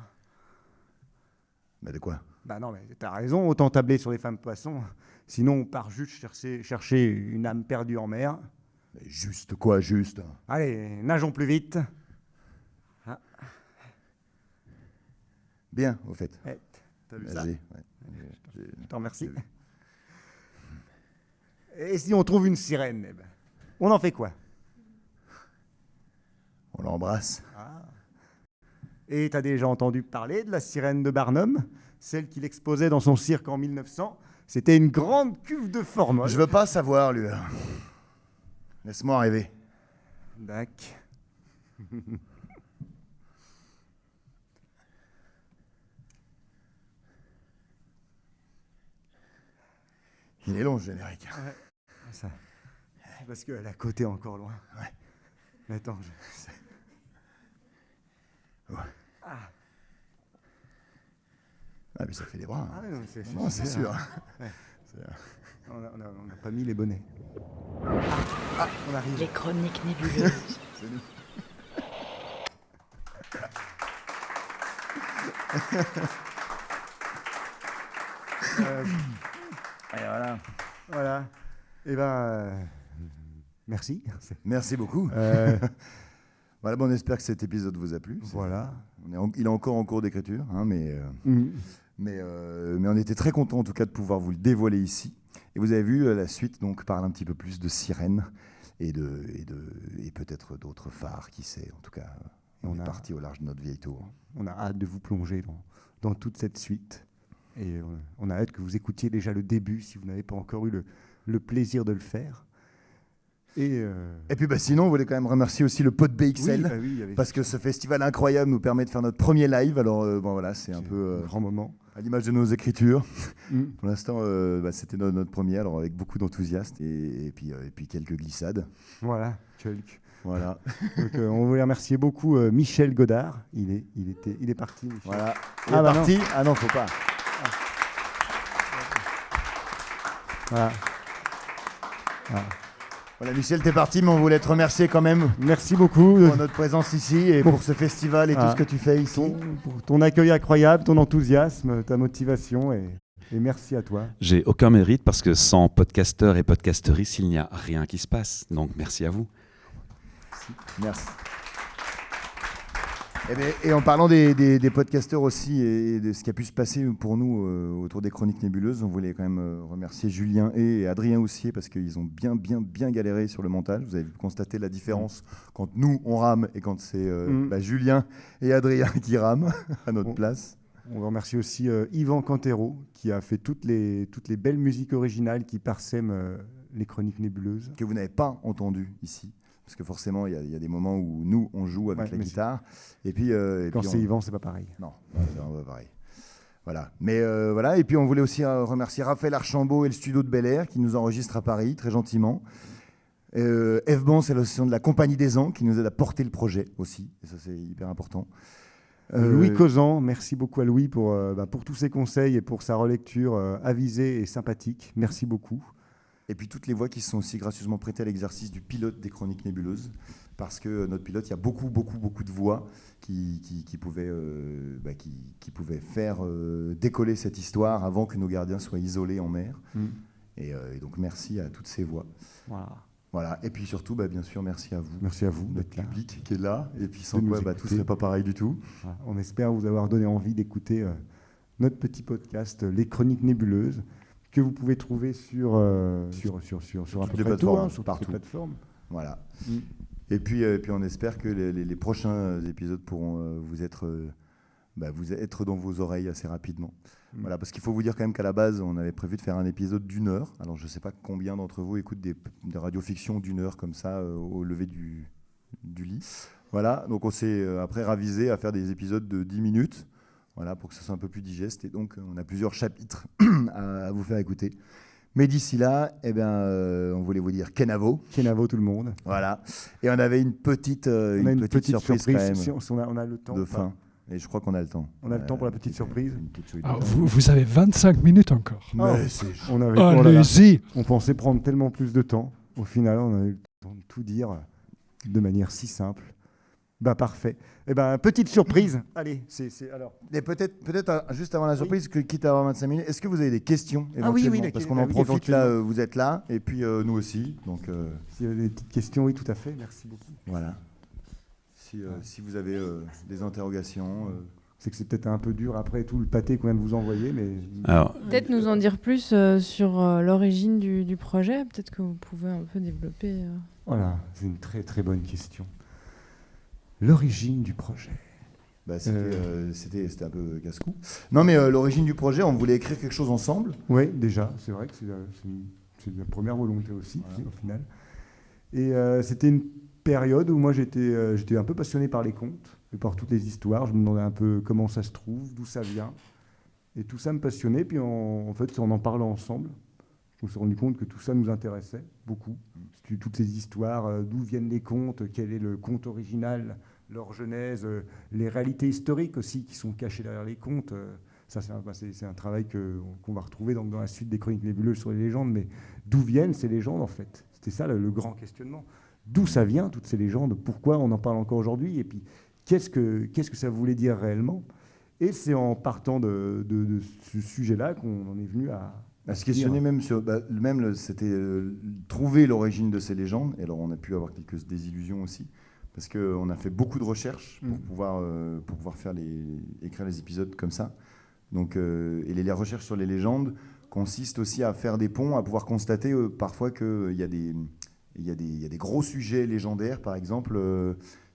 Mais de quoi? Bah non, mais t'as raison, autant tabler sur les femmes poissons. Sinon, on part juste chercher une âme perdue en mer. Mais juste quoi, juste? Allez, nageons plus vite. Bien, au fait. Eh, t'as vu ça? Ouais. Je t'en remercie. Et si on trouve une sirène, eh ben, on en fait quoi? On l'embrasse. Et t'as déjà entendu parler de la sirène de Barnum? Celle qu'il exposait dans son cirque en 1900? C'était une grande cuve de formol. Je veux pas savoir, lui. Laisse-moi rêver. Dac. Il est long, ce générique. Ça. Parce que la côte est encore loin. Ouais. Mais attends, Ah, mais ça fait des bras. Ah, non, c'est Non, c'est sûr. Ouais. On n'a pas mis les bonnets. On arrive. Les chroniques nébuleuses. C'est nous. Et voilà. Et ben, merci. Merci beaucoup. Voilà, bon, on espère que cet épisode vous a plu. Voilà. Il est encore en cours d'écriture, hein, mais on était très contents en tout cas de pouvoir vous le dévoiler ici. Et vous avez vu, la suite donc parle un petit peu plus de sirènes et peut-être d'autres phares, qui sait. En tout cas, on est parti au large de notre vieille tour. On a hâte de vous plonger dans toute cette suite. Et on a hâte que vous écoutiez déjà le début si vous n'avez pas encore eu le plaisir de le faire. Et puis sinon, on voulait quand même remercier aussi le Pod BXL, parce que ce festival incroyable nous permet de faire notre premier live. Alors bon, voilà, c'est un peu un grand moment. À l'image de nos écritures. Pour l'instant, c'était notre premier, alors avec beaucoup d'enthousiasme et puis quelques glissades. Voilà, quelques. Voilà. Donc, on voulait remercier beaucoup Michel Godard. Il est parti. Michel. Voilà. Il est parti. Non. Ah non, faut pas. Voilà. Voilà, Michel, t'es parti, mais on voulait te remercier quand même Merci beaucoup pour notre présence ici et pour ce festival et tout ce que tu fais ici. pour ton accueil incroyable, ton enthousiasme, ta motivation et merci à toi. J'ai aucun mérite parce que sans podcasteurs et podcasteristes, il n'y a rien qui se passe. Donc merci à vous. Merci. Et en parlant des podcasteurs aussi et de ce qui a pu se passer pour nous autour des Chroniques Nébuleuses, on voulait quand même remercier Julien et Adrien Houssier parce qu'ils ont bien galéré sur le montage. Vous avez constaté la différence quand nous on rame et quand c'est Julien et Adrien qui rament à notre place. On remercie aussi Yvan Cantero qui a fait toutes les belles musiques originales qui parsèment les Chroniques Nébuleuses. Que vous n'avez pas entendu ici. Parce que forcément, il y a des moments où nous, on joue avec la guitare. Et puis, quand c'est Yvan, c'est pas pareil. Non, c'est pas pareil. Voilà. Mais voilà. Et puis, on voulait aussi remercier Raphaël Archambault et le studio de Bel Air qui nous enregistre à Paris, très gentiment. Evban, c'est l'association de la Compagnie des Ans qui nous aide à porter le projet aussi. Et ça, c'est hyper important. Louis Causan, merci beaucoup à Louis pour tous ses conseils et pour sa relecture avisée et sympathique. Merci beaucoup. Et puis toutes les voix qui se sont aussi gracieusement prêtées à l'exercice du pilote des Chroniques Nébuleuses. Parce que notre pilote, il y a beaucoup de voix qui pouvaient faire décoller cette histoire avant que nos gardiens soient isolés en mer. Et donc merci à toutes ces voix. Voilà. Et puis surtout, bien sûr, merci à vous. Merci à vous d'être là. Public qui est là. Et puis sans quoi, tout ne serait pas pareil du tout. Voilà. On espère vous avoir donné envie d'écouter notre petit podcast, Les Chroniques Nébuleuses, que vous pouvez trouver sur à peu près tout, sur toutes les plateformes. Voilà. Et puis on espère que les prochains épisodes pourront vous être dans vos oreilles assez rapidement. Voilà, parce qu'il faut vous dire quand même qu'à la base, on avait prévu de faire un épisode d'1 heure. Alors je ne sais pas combien d'entre vous écoutent des radiofictions d'1 heure comme ça au lever du lit. Voilà, donc on s'est après ravisé à faire des épisodes de 10 minutes. Voilà, pour que ce soit un peu plus digeste. Et donc, on a plusieurs chapitres à vous faire écouter. Mais d'ici là, on voulait vous dire Kenavo. Kenavo tout le monde. Voilà. Et on avait une petite surprise quand même, si on a le temps. De fin. Et je crois qu'on a le temps. On a le temps pour la petite surprise. Vous avez 25 minutes encore. Allez-y. On pensait prendre tellement plus de temps. Au final, on a eu le temps de tout dire de manière si simple. Parfait. Petite surprise. Allez, c'est alors. Et peut-être juste avant la surprise, quitte à avoir 25 minutes, est-ce que vous avez des questions éventuellement ? Parce qu'on en profite là, vous êtes là, et puis nous aussi. Donc, s'il y a des petites questions, oui, tout à fait. Merci beaucoup. Voilà. Si vous avez des interrogations. C'est que c'est peut-être un peu dur après tout le pâté qu'on vient de vous envoyer, mais. Alors, peut-être nous en dire plus sur l'origine du projet. Peut-être que vous pouvez un peu développer. Voilà, c'est une très très bonne question. L'origine du projet. C'était un peu casse-cou. Non, mais l'origine du projet, on voulait écrire quelque chose ensemble. Oui, déjà, c'est vrai que c'est la première volonté aussi, au final. Et c'était une période où moi j'étais un peu passionné par les contes et par toutes les histoires. Je me demandais un peu comment ça se trouve, d'où ça vient. Et tout ça me passionnait. Puis en fait, c'est en parlant ensemble, on s'est rendu compte que tout ça nous intéressait beaucoup. Toutes ces histoires, d'où viennent les contes, quel est le conte original, leur genèse, les réalités historiques aussi qui sont cachées derrière les contes. Ça, c'est un travail qu'on va retrouver dans la suite des Chroniques Nébuleuses sur les légendes. Mais d'où viennent ces légendes, en fait ? C'était ça le grand questionnement. D'où ça vient, toutes ces légendes ? Pourquoi on en parle encore aujourd'hui ? Et puis, qu'est-ce que ça voulait dire réellement ? Et c'est en partant de ce sujet-là qu'on en est venu à se questionner même sur c'était trouver l'origine de ces légendes. Et alors on a pu avoir quelques désillusions aussi parce qu'on a fait beaucoup de recherches pour pouvoir écrire les épisodes comme ça. Donc et les recherches sur les légendes consistent aussi à faire des ponts, à pouvoir constater parfois qu'il y a des gros sujets légendaires. Par exemple,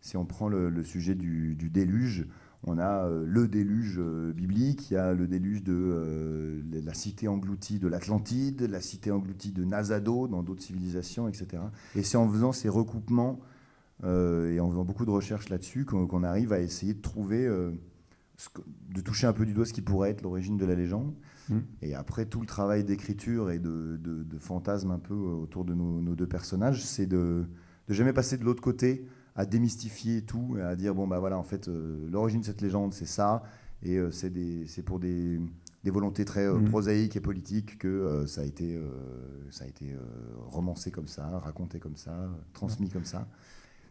si on prend le sujet du déluge. On a le déluge biblique, il y a le déluge de la cité engloutie de l'Atlantide, la cité engloutie de Nazado dans d'autres civilisations, etc. Et c'est en faisant ces recoupements et en faisant beaucoup de recherches là-dessus qu'on arrive à essayer de trouver, de toucher un peu du doigt ce qui pourrait être l'origine de la légende. Et après, tout le travail d'écriture et de fantasme un peu autour de nos deux personnages, c'est de jamais passer de l'autre côté, à démystifier tout, à dire en fait l'origine de cette légende c'est ça, et c'est pour des des volontés très prosaïques et politiques que ça a été romancé comme ça, raconté comme ça, transmis comme ça.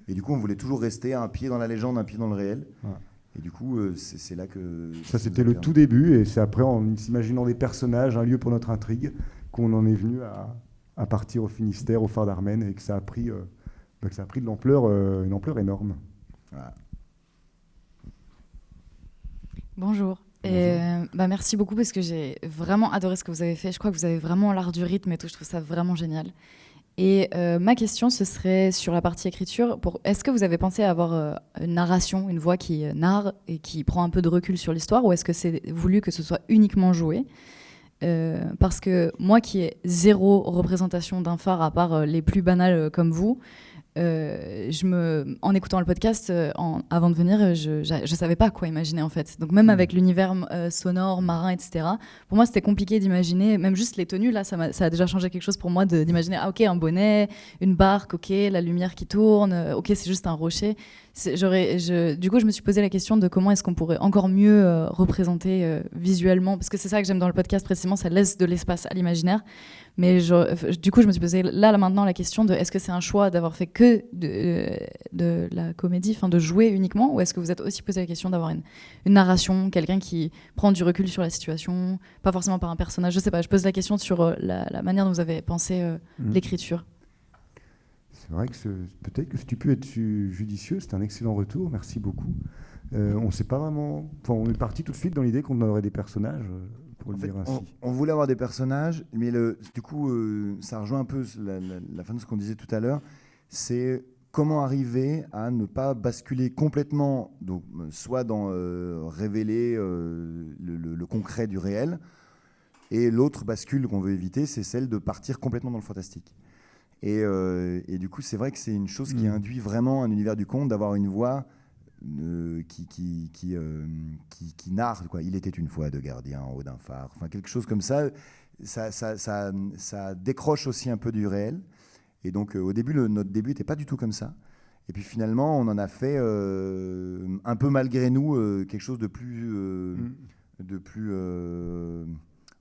Et du coup, on voulait toujours rester un pied dans la légende, un pied dans le réel. Ouais. Et du coup, c'est là que... Ça, c'était le tout début, et c'est après, en s'imaginant des personnages, un lieu pour notre intrigue, qu'on en est venu à partir au Finistère, au phare d'Armen, et que ça a pris de l'ampleur, une ampleur énorme. Voilà. Bonjour. Et merci beaucoup parce que j'ai vraiment adoré ce que vous avez fait. Je crois que vous avez vraiment l'art du rythme et tout. Je trouve ça vraiment génial. Et ma question, ce serait sur la partie écriture. Est-ce que vous avez pensé à avoir une narration, une voix qui narre et qui prend un peu de recul sur l'histoire, ou est-ce que c'est voulu que ce soit uniquement joué ? Parce que moi qui ai zéro représentation d'un phare à part les plus banales comme vous, en écoutant le podcast avant de venir, je savais pas quoi imaginer en fait. Donc même avec l'univers sonore, marin, etc. Pour moi, c'était compliqué d'imaginer. Même juste les tenues, là, ça a déjà changé quelque chose pour moi d'imaginer. Ah ok, un bonnet, une barque, ok, la lumière qui tourne, ok, c'est juste un rocher. Du coup, je me suis posé la question de comment est-ce qu'on pourrait encore mieux représenter visuellement, parce que c'est ça que j'aime dans le podcast précisément, ça laisse de l'espace à l'imaginaire. Mais du coup, je me suis posé là maintenant la question de est-ce que c'est un choix d'avoir fait que de la comédie, de jouer uniquement, ou est-ce que vous êtes aussi posé la question d'avoir une narration, quelqu'un qui prend du recul sur la situation, pas forcément par un personnage, je sais pas, je pose la question sur la manière dont vous avez pensé l'écriture. C'est vrai que peut-être que si tu peux être judicieux, c'est un excellent retour, merci beaucoup. On sait pas vraiment, on est parti tout de suite dans l'idée qu'on aurait des personnages. En fait, on voulait avoir des personnages, mais du coup, ça rejoint un peu la fin de ce qu'on disait tout à l'heure. C'est comment arriver à ne pas basculer complètement, donc, soit dans révéler le concret du réel, et l'autre bascule qu'on veut éviter, c'est celle de partir complètement dans le fantastique. Et du coup, c'est vrai que c'est une chose qui induit vraiment un univers du conte, d'avoir une voix qui narre, quoi. Il était une fois deux gardiens en haut d'un phare, enfin quelque chose comme ça. Ça décroche aussi un peu du réel. Et donc au début, notre début n'était pas du tout comme ça. Et puis finalement, on en a fait un peu malgré nous quelque chose de plus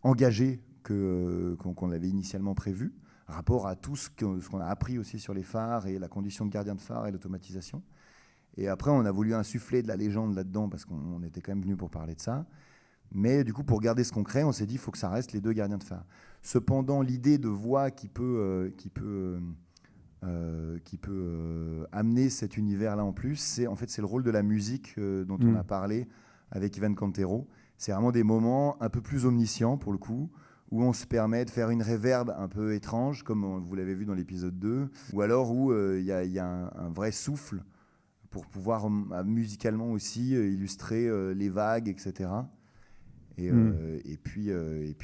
engagé qu'on avait initialement prévu, rapport à tout ce qu'on a appris aussi sur les phares et la condition de gardien de phare et l'automatisation. Et après, on a voulu insuffler de la légende là-dedans parce qu'on était quand même venu pour parler de ça. Mais du coup, pour garder ce concret, on s'est dit qu'il faut que ça reste les deux gardiens de phare. Cependant, l'idée de voix qui peut amener cet univers-là en plus, c'est le rôle de la musique dont on a parlé avec Ivan Cantero. C'est vraiment des moments un peu plus omniscients pour le coup, où on se permet de faire une réverb un peu étrange, comme vous l'avez vu dans l'épisode 2, ou alors où il y a un vrai souffle pour pouvoir musicalement aussi illustrer les vagues, etc. Et puis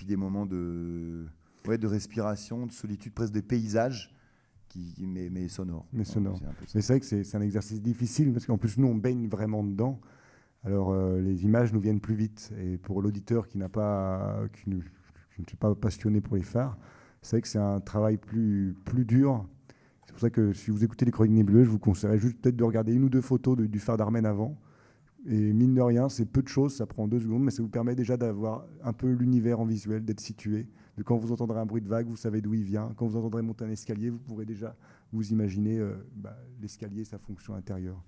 des moments de respiration, de solitude, presque des paysages, mais sonores. Mais sonores. C'est vrai que c'est un exercice difficile, parce qu'en plus, nous, on baigne vraiment dedans. Alors, les images nous viennent plus vite. Et pour l'auditeur qui ne suis pas passionné pour les phares, c'est vrai que c'est un travail plus dur. C'est pour ça que si vous écoutez les Chroniques Nébuleuses, je vous conseillerais juste peut-être de regarder une ou deux photos du phare d'Armen avant. Et mine de rien, c'est peu de choses, ça prend 2 secondes, mais ça vous permet déjà d'avoir un peu l'univers en visuel, d'être situé. De quand vous entendrez un bruit de vague, vous savez d'où il vient. Quand vous entendrez monter un escalier, vous pourrez déjà vous imaginer l'escalier, sa fonction intérieure.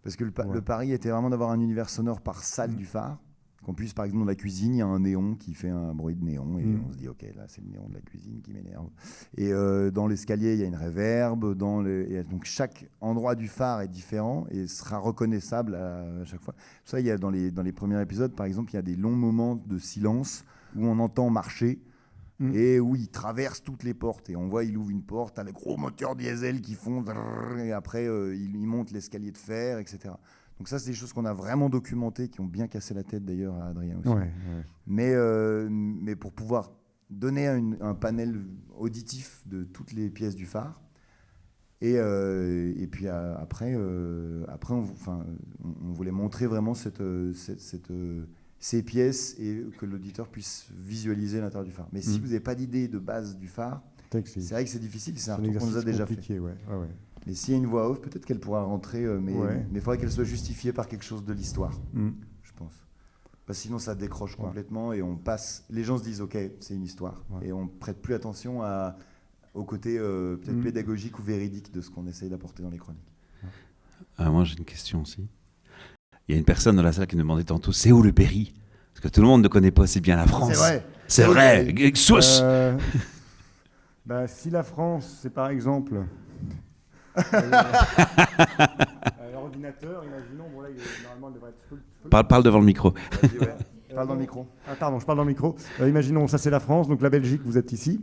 Parce que le pari était vraiment d'avoir un univers sonore par salle du phare. Qu'on puisse, par exemple, dans la cuisine, il y a un néon qui fait un bruit de néon, et on se dit, ok, là, c'est le néon de la cuisine qui m'énerve. Et dans l'escalier, il y a une réverb. Donc, chaque endroit du phare est différent et sera reconnaissable à chaque fois. Ça, il y a dans les premiers épisodes, par exemple, il y a des longs moments de silence où on entend marcher et où il traverse toutes les portes. Et on voit, il ouvre une porte, t'as les gros moteurs diesel qui font, et après, il monte l'escalier de fer, etc. Donc ça, c'est des choses qu'on a vraiment documentées, qui ont bien cassé la tête d'ailleurs à Adrien aussi. Ouais. Mais pour pouvoir donner un panel auditif de toutes les pièces du phare. Et puis après, on voulait montrer vraiment ces pièces et que l'auditeur puisse visualiser l'intérieur du phare. Mais si vous n'avez pas d'idée de base du phare, c'est vrai que c'est difficile, c'est un truc qu'on nous a déjà fait. Ouais. Mais s'il y a une voix off, peut-être qu'elle pourra rentrer, mais il faudrait qu'elle soit justifiée par quelque chose de l'histoire, je pense. Parce que sinon, ça décroche complètement et on passe. Les gens se disent, OK, c'est une histoire. Et on prête plus attention au côté peut-être pédagogique ou véridique de ce qu'on essaye d'apporter dans les chroniques. Moi, j'ai une question aussi. Il y a une personne dans la salle qui me demandait tantôt, c'est où le Berry? Parce que tout le monde ne connaît pas aussi bien la France. C'est vrai. Sauce. Si la France, c'est par exemple l'ordinateur, imaginons, bon là, normalement, il devrait être... Parle devant le micro. Parle dans le micro. Pardon, je parle dans le micro. Imaginons, ça c'est la France, donc la Belgique, vous êtes ici.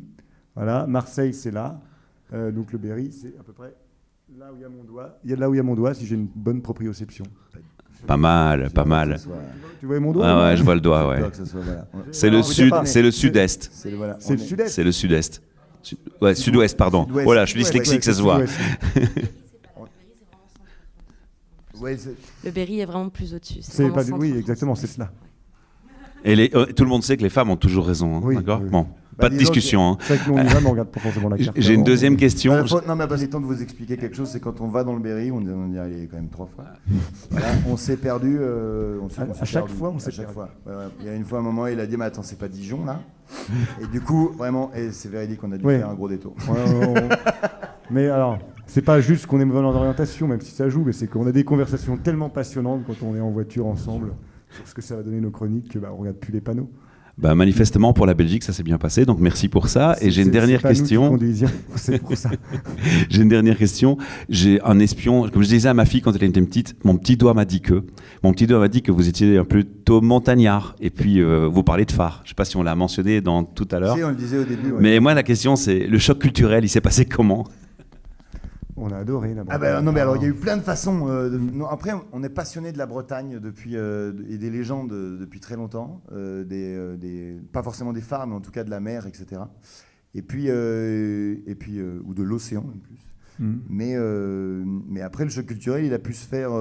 Voilà, Marseille, c'est là. Donc le Berry, c'est à peu près là où il y a mon doigt. Il y a là où il y a mon doigt, si j'ai une bonne proprioception. Pas mal. Tu vois mon doigt? Ouais, je vois le doigt, ouais. C'est le sud, c'est le sud-est. C'est le sud-est. C'est le sud-est. Ouais, sud-ouest, pardon. Voilà, je suis dyslexique, ça se voit. Le Berry est vraiment plus au-dessus. Oui, exactement, c'est cela. Et tout le monde sait que les femmes ont toujours raison, hein, d'accord. Bon, pas de discussion. Hein. C'est vrai que nous, on y va, mais on regarde pas forcément la carte. J'ai une deuxième question. Non, mais pas le temps de vous expliquer quelque chose. C'est quand on va dans le Berry, on y est allé quand même 3 fois. Voilà, on s'est perdu. À chaque fois, on s'est perdu. Il y a une fois, un moment, il a dit, mais attends, c'est pas Dijon, là? Et du coup, vraiment, et c'est véridique, on a dû faire un gros détour. Mais alors, c'est pas juste qu'on est mauvais en orientation, même si ça joue, mais c'est qu'on a des conversations tellement passionnantes quand on est en voiture ensemble sur ce que ça va donner nos chroniques que on regarde plus les panneaux. Manifestement, pour la Belgique, ça s'est bien passé, donc merci pour ça. Et j'ai une dernière question. C'est pour ça. J'ai une dernière question. J'ai un espion, comme je disais à ma fille quand elle était petite, mon petit doigt m'a dit que vous étiez un peu plutôt montagnard. Et puis, vous parlez de phare. Je ne sais pas si on l'a mentionné tout à l'heure. Si, on le disait au début. Ouais. Mais moi, la question, c'est le choc culturel, il s'est passé comment? On a adoré la Bretagne. Ah non, mais alors il y a eu plein de façons. Après, on est passionné de la Bretagne depuis et des légendes depuis très longtemps, pas forcément des phares, mais en tout cas de la mer, etc. Et puis ou de l'océan en plus. Mais après, le choc culturel, il a pu se faire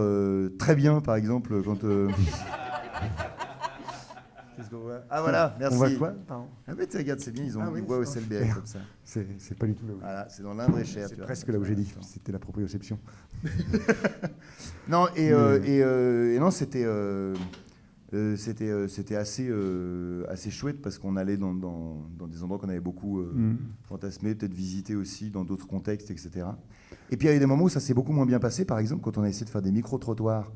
très bien, par exemple, quand. Qu'est-ce qu'on voit ? Ah voilà, merci. On voit quoi? Ah mais tu regardes, c'est bien, ils ont une voix au CLBR comme ça. C'est pas du tout là où. Voilà, c'est dans l'Indre et Cher. C'est presque là où j'ai dit. C'était la proprioception. Non, et non, c'était assez chouette parce qu'on allait dans des endroits qu'on avait beaucoup fantasmé, peut-être visité aussi dans d'autres contextes, etc. Et puis il y a eu des moments où ça s'est beaucoup moins bien passé, par exemple quand on a essayé de faire des micro-trottoirs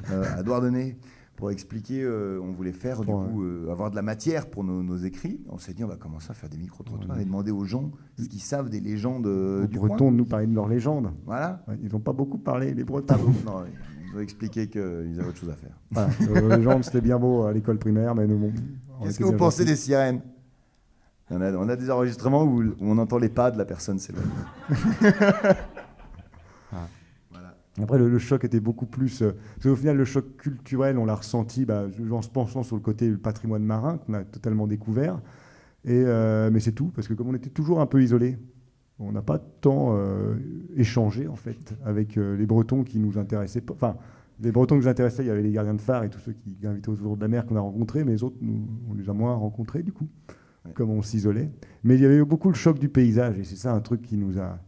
à Douarnenez pour expliquer, on voulait faire avoir de la matière pour nos écrits. On s'est dit on va commencer à faire des micro-trottoirs et demander aux gens ce qu'ils savent des légendes du Bretons coin. nous parler de leurs légendes. Voilà. Ils n'ont pas beaucoup parlé, les Bretons. Non, ils ont expliqué qu'ils avaient autre chose à faire. Voilà. Les légendes, c'était bien beau à l'école primaire, mais nous, bon. Qu'est-ce que vous pensez des sirènes? On a des enregistrements où on entend les pas de la personne s'éloigner. Voilà. Après, le choc était beaucoup plus... parce qu'au final, le choc culturel, on l'a ressenti en se penchant sur le côté patrimoine marin, qu'on a totalement découvert. Mais c'est tout, parce que comme on était toujours un peu isolés, on n'a pas tant échangé, en fait, avec les Bretons qui nous intéressaient. Enfin, les Bretons qui nous intéressaient, il y avait les gardiens de phare et tous ceux qui invitaient autour de la mer qu'on a rencontrés, mais les autres, on les a moins rencontrés, du coup, comme on s'isolait. Mais il y avait eu beaucoup le choc du paysage, et c'est ça un truc qui nous a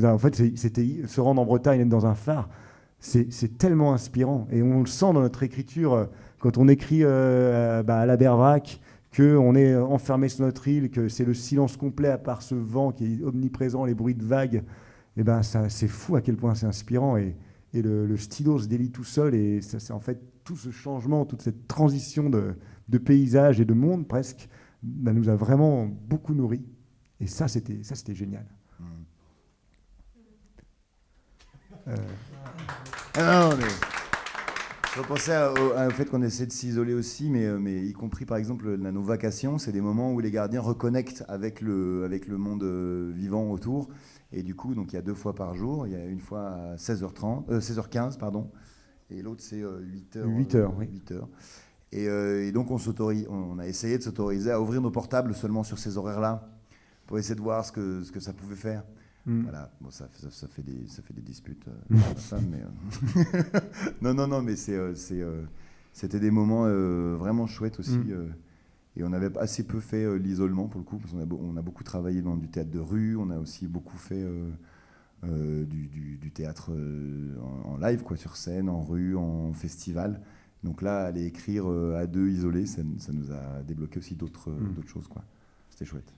en fait, c'était se rendre en Bretagne, être dans un phare, c'est tellement inspirant. Et on le sent dans notre écriture, quand on écrit à la Berverac, qu'on est enfermé sur notre île, que c'est le silence complet à part ce vent qui est omniprésent, les bruits de vagues. Et c'est fou à quel point c'est inspirant. Et le stylo se délie tout seul. Et ça, c'est en fait tout ce changement, toute cette transition de paysage et de monde presque, nous a vraiment beaucoup nourris. Et ça, c'était génial. Non, mais je repensais au fait qu'on essaie de s'isoler aussi, mais y compris par exemple nos vacations, c'est des moments où les gardiens reconnectent avec le monde vivant autour. Et du coup, donc il y a 2 fois par jour, il y a une fois à 16h15, pardon, et l'autre c'est 8h. 8h, oui. 8h. Et donc on a essayé de s'autoriser à ouvrir nos portables seulement sur ces horaires-là, pour essayer de voir ce que ça pouvait faire. Voilà, bon, ça fait des disputes avec ma femme, mais non, mais c'était des moments vraiment chouettes aussi. Et on avait assez peu fait l'isolement pour le coup, parce qu'on a beaucoup travaillé dans du théâtre de rue, on a aussi beaucoup fait du théâtre en live, quoi, sur scène, en rue, en festival. Donc là, aller écrire à deux isolés, ça nous a débloqué aussi d'autres choses, quoi. C'était chouette.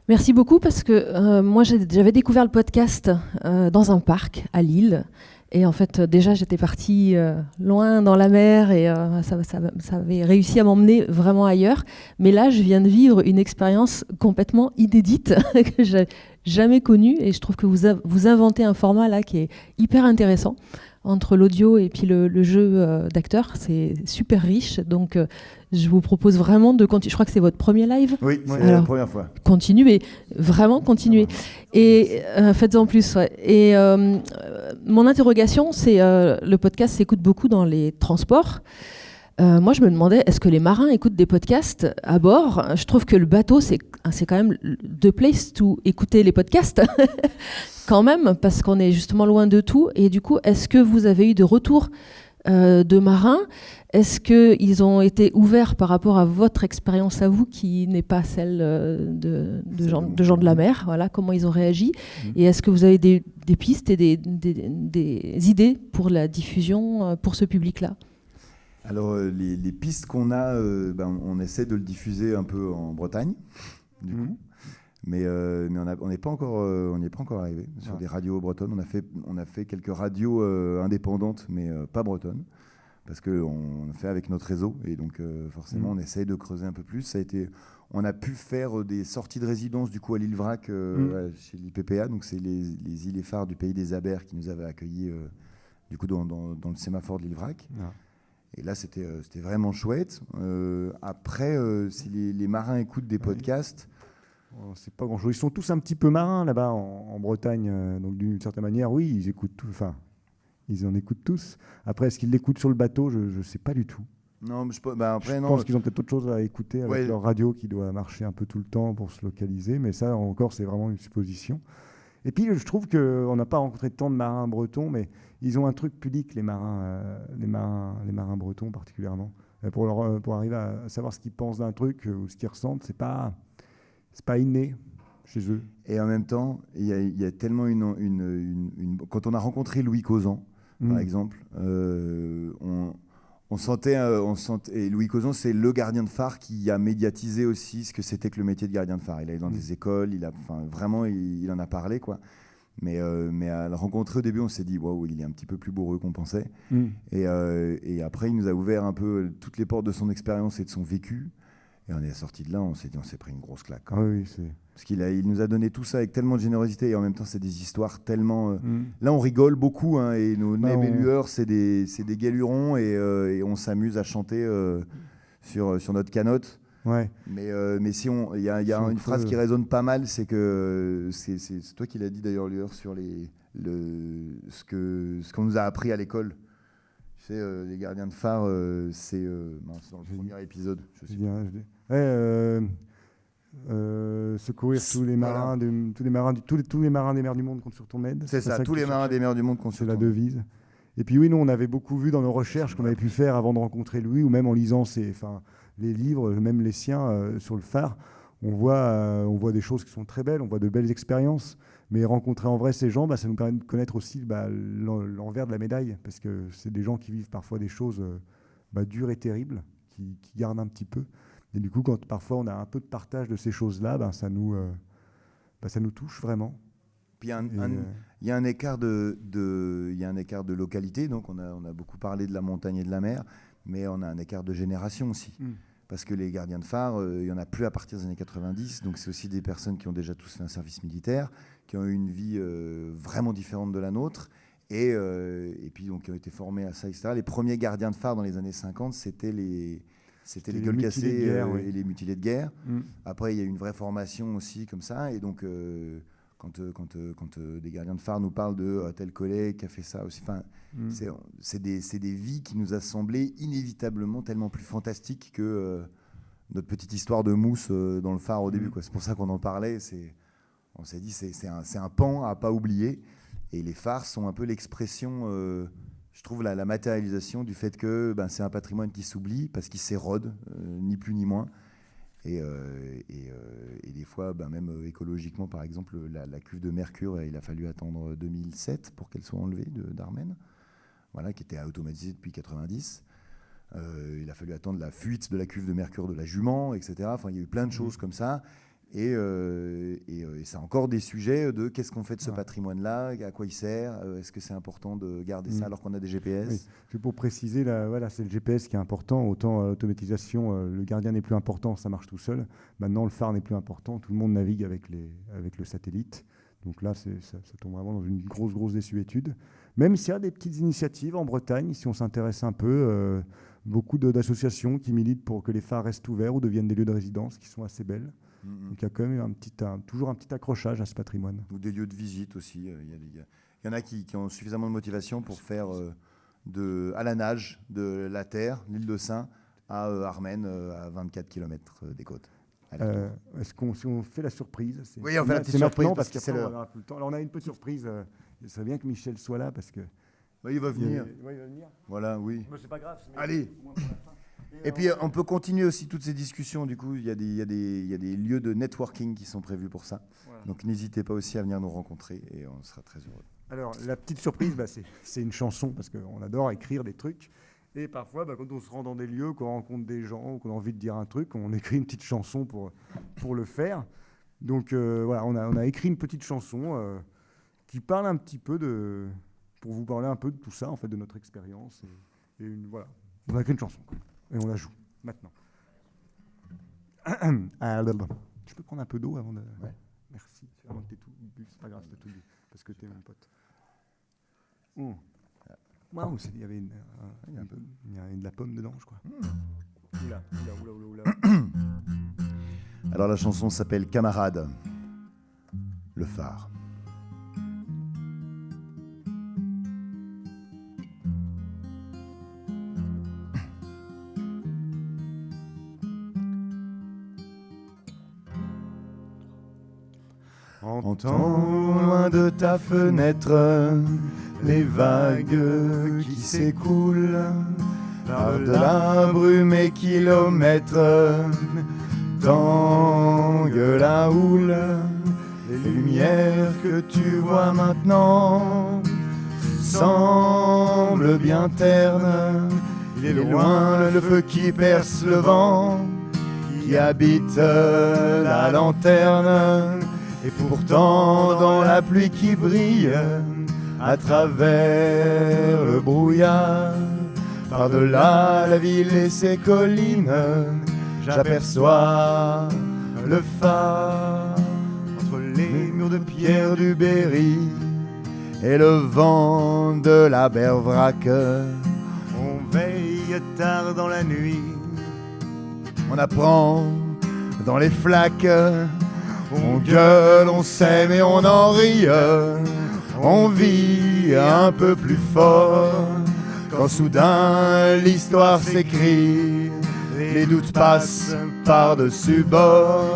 Merci beaucoup parce que moi j'avais découvert le podcast dans un parc à Lille et en fait déjà j'étais partie loin dans la mer et ça avait réussi à m'emmener vraiment ailleurs, mais là je viens de vivre une expérience complètement inédite que j'ai jamais connue et je trouve que vous inventez un format là qui est hyper intéressant entre l'audio et puis le jeu d'acteur, c'est super riche. Donc, je vous propose vraiment de continuer. Je crois que c'est votre premier live. Oui, c'est la première fois. Continuez, vraiment continuez. Et faites-en plus. Ouais. Et mon interrogation, c'est le podcast s'écoute beaucoup dans les transports. Moi, je me demandais, est-ce que les marins écoutent des podcasts à bord ? Je trouve que le bateau, c'est quand même the place to écouter les podcasts. Quand même, parce qu'on est justement loin de tout. Et du coup, est-ce que vous avez eu de retours de marins ? Est-ce qu'ils ont été ouverts par rapport à votre expérience à vous, qui n'est pas celle de gens de la mer ? Voilà, comment ils ont réagi ? Et est-ce que vous avez des pistes et des idées pour la diffusion pour ce public-là ? Alors, les pistes qu'on a, on essaie de le diffuser un peu en Bretagne, du coup. Mais on n'y est pas encore arrivé sur des radios bretonnes. On a fait quelques radios indépendantes, mais pas bretonnes, parce qu'on fait avec notre réseau. Et donc, forcément, on essaye de creuser un peu plus. On a pu faire des sorties de résidence, du coup, à l'île Vrac, chez l'IPPA. Donc, c'est les îles et phares du pays des Abers qui nous avaient accueillis, du coup, dans le sémaphore de l'île Vrac. Et là, c'était vraiment chouette. Après, si les marins écoutent des podcasts... C'est pas grand-chose. Ils sont tous un petit peu marins là-bas en Bretagne. Donc d'une certaine manière, oui, ils écoutent tout. Enfin, ils en écoutent tous. Après, est-ce qu'ils l'écoutent sur le bateau ? Je ne sais pas du tout. Non, mais je pense qu'ils ont peut-être autre chose à écouter avec leur radio qui doit marcher un peu tout le temps pour se localiser. Mais ça, encore, c'est vraiment une supposition. Et puis, je trouve qu'on n'a pas rencontré tant de marins bretons, mais ils ont un truc pudique, les marins bretons particulièrement. Pour arriver à savoir ce qu'ils pensent d'un truc ou ce qu'ils ressentent, c'est pas inné chez eux. Et en même temps, il y a tellement quand on a rencontré Louis Causan, par exemple, on sentait, et Louis Causan, c'est le gardien de phare qui a médiatisé aussi ce que c'était que le métier de gardien de phare. Il est dans des écoles, il en a parlé, quoi. Mais à le rencontrer au début, on s'est dit, waouh, il est un petit peu plus bourreux qu'on pensait. Et après, il nous a ouvert un peu toutes les portes de son expérience et de son vécu. Et on est sorti de là, on s'est pris une grosse claque. Ah oui, parce qu'il nous a donné tout ça avec tellement de générosité et en même temps, c'est des histoires tellement. Là, on rigole beaucoup, hein, et nos nébélueurs, c'est des galurons et on s'amuse à chanter sur notre canotte. Ouais. Mais si il y a une phrase qui résonne pas mal, c'est que c'est toi qui l'as dit d'ailleurs, Lueur, sur ce qu'on nous a appris à l'école. Tu sais, les gardiens de phare, c'est dans le premier épisode. Secourir tous les marins, tous les marins des mers du monde comptent sur ton aide. C'est ça, tous les marins des mers du monde comptent sur ton aide. C'est la devise. Et puis oui, nous on avait beaucoup vu dans nos recherches qu'on avait pu faire avant de rencontrer Louis, ou même en lisant les livres, même les siens sur le phare. On voit des choses qui sont très belles, on voit de belles expériences. Mais rencontrer en vrai ces gens, ça nous permet de connaître aussi l'envers de la médaille, parce que c'est des gens qui vivent parfois des choses dures et terribles, qui gardent un petit peu. Et du coup, quand parfois on a un peu de partage de ces choses-là, ça nous touche vraiment. Puis il y a un écart de localité, donc on a beaucoup parlé de la montagne et de la mer, mais on a un écart de génération aussi. Parce que les gardiens de phare, il n'y en a plus à partir des années 90, donc c'est aussi des personnes qui ont déjà tous fait un service militaire, qui ont eu une vie vraiment différente de la nôtre, et puis donc, qui ont été formés à ça, etc. Les premiers gardiens de phare dans les années 50, c'était les gueules cassées et les mutilés de guerre. Après, il y a eu une vraie formation aussi comme ça, et donc quand des gardiens de phare nous parlent de tel collègue qui a fait ça aussi, c'est des vies qui nous a semblé inévitablement tellement plus fantastiques que notre petite histoire de mousse dans le phare au début, quoi. C'est pour ça qu'on en parlait. On s'est dit c'est un pan à pas oublier, et les phares sont un peu l'expression, je trouve, la matérialisation du fait que c'est un patrimoine qui s'oublie parce qu'il s'érode, ni plus ni moins. Et des fois, même écologiquement, par exemple, la cuve de mercure, il a fallu attendre 2007 pour qu'elle soit enlevée d'Armen. voilà, qui était automatisé depuis 90. Il a fallu attendre la fuite de la cuve de mercure de la jument, etc. Enfin, il y a eu plein de choses comme ça. Et c'est encore des sujets de qu'est-ce qu'on fait de ce patrimoine-là, à quoi il sert, est-ce que c'est important de garder ça alors qu'on a des GPS. Oui. C'est pour préciser, voilà, c'est le GPS qui est important. Autant l'automatisation, le gardien n'est plus important, ça marche tout seul. Maintenant, le phare n'est plus important, tout le monde navigue avec le satellite. Donc là, ça tombe vraiment dans une grosse désuétude. Même s'il y a des petites initiatives en Bretagne, si on s'intéresse un peu, beaucoup d'associations qui militent pour que les phares restent ouverts ou deviennent des lieux de résidence qui sont assez belles. Donc il y a quand même toujours un petit accrochage à ce patrimoine. Ou des lieux de visite aussi. Il y en a qui ont suffisamment de motivation pour faire à la nage de la Terre, l'île de Saint, à Armen, à 24 km des côtes. Si on fait la surprise, oui, on fait la petite surprise parce qu'après on aura plus le temps. Alors on a une petite surprise. Il serait bien que Michel soit là parce que. Il va venir. Il va venir. Voilà, oui. Mais c'est pas grave. Allez. Et puis on peut continuer aussi toutes ces discussions. Du coup, il y a des lieux de networking qui sont prévus pour ça. Voilà. Donc n'hésitez pas aussi à venir nous rencontrer et on sera très heureux. Alors la petite surprise, c'est une chanson parce qu'on adore écrire des trucs. Et parfois, quand on se rend dans des lieux, qu'on rencontre des gens, qu'on a envie de dire un truc, on écrit une petite chanson pour le faire. Donc voilà, on a écrit une petite chanson qui parle un petit peu pour vous parler un peu de tout ça, en fait, de notre expérience. Voilà, on a écrit une chanson. Et on la joue, maintenant. Je peux prendre un peu d'eau avant de... Ouais. Merci. Avant que tu aies tout bu. C'est pas grave, tu as tout bu. Parce que tu es mon pote. Waouh, il y avait il y a de la pomme dedans, je crois. Oula. Alors la chanson s'appelle Camarade, le phare. Entends loin de ta fenêtre les vagues qui s'écoulent par de la brume et kilomètres, tangue la houle. Les lumières que tu vois maintenant semblent bien ternes. Il est loin le feu qui perce le vent, qui habite la lanterne. Et pourtant dans la pluie qui brille à travers le brouillard, par-delà la ville et ses collines, j'aperçois le phare. Entre les murs de pierre du Berry et le vent de la Bervraque, on veille tard dans la nuit, on apprend dans les flaques. On gueule, on s'aime et on en rit. On vit un peu plus fort quand soudain l'histoire s'écrit. Les doutes passent par-dessus bord.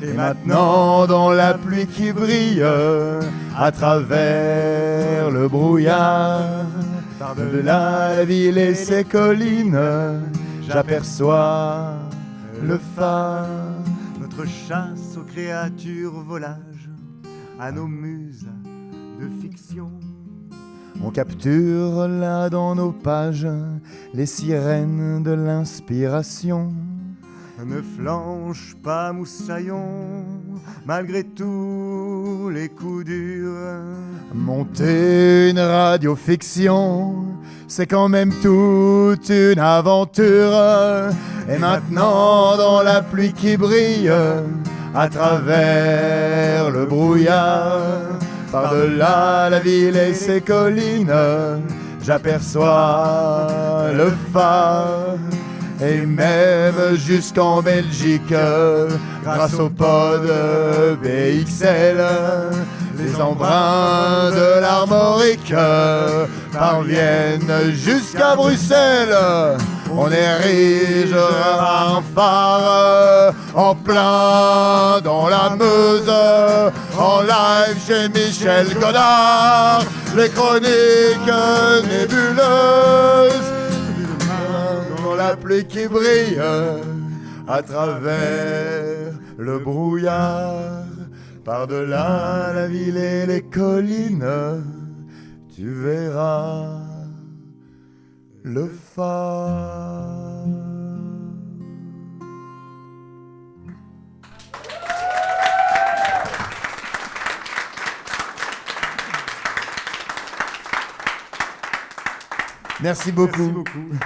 Et maintenant dans la pluie qui brille à travers le brouillard, par-delà la ville et ses collines, j'aperçois le phare. Notre chasse aux créatures volages, à nos muses de fiction. On capture là dans nos pages les sirènes de l'inspiration. Ne flanche pas moussaillon, malgré tous les coups durs. Monter une radiofiction, c'est quand même toute une aventure. Et maintenant dans la pluie qui brille à travers le brouillard, par-delà la ville et ses collines, j'aperçois le phare. Et même jusqu'en Belgique, grâce au pod BXL, les embruns de l'Armorique parviennent jusqu'à Bruxelles. On érigera un phare en plein dans la Meuse, en live chez Michel Godard, les chroniques nébuleuses. Dans la pluie qui brille à travers le brouillard, par-delà la ville et les collines, tu verras le phare. Merci beaucoup. Merci beaucoup.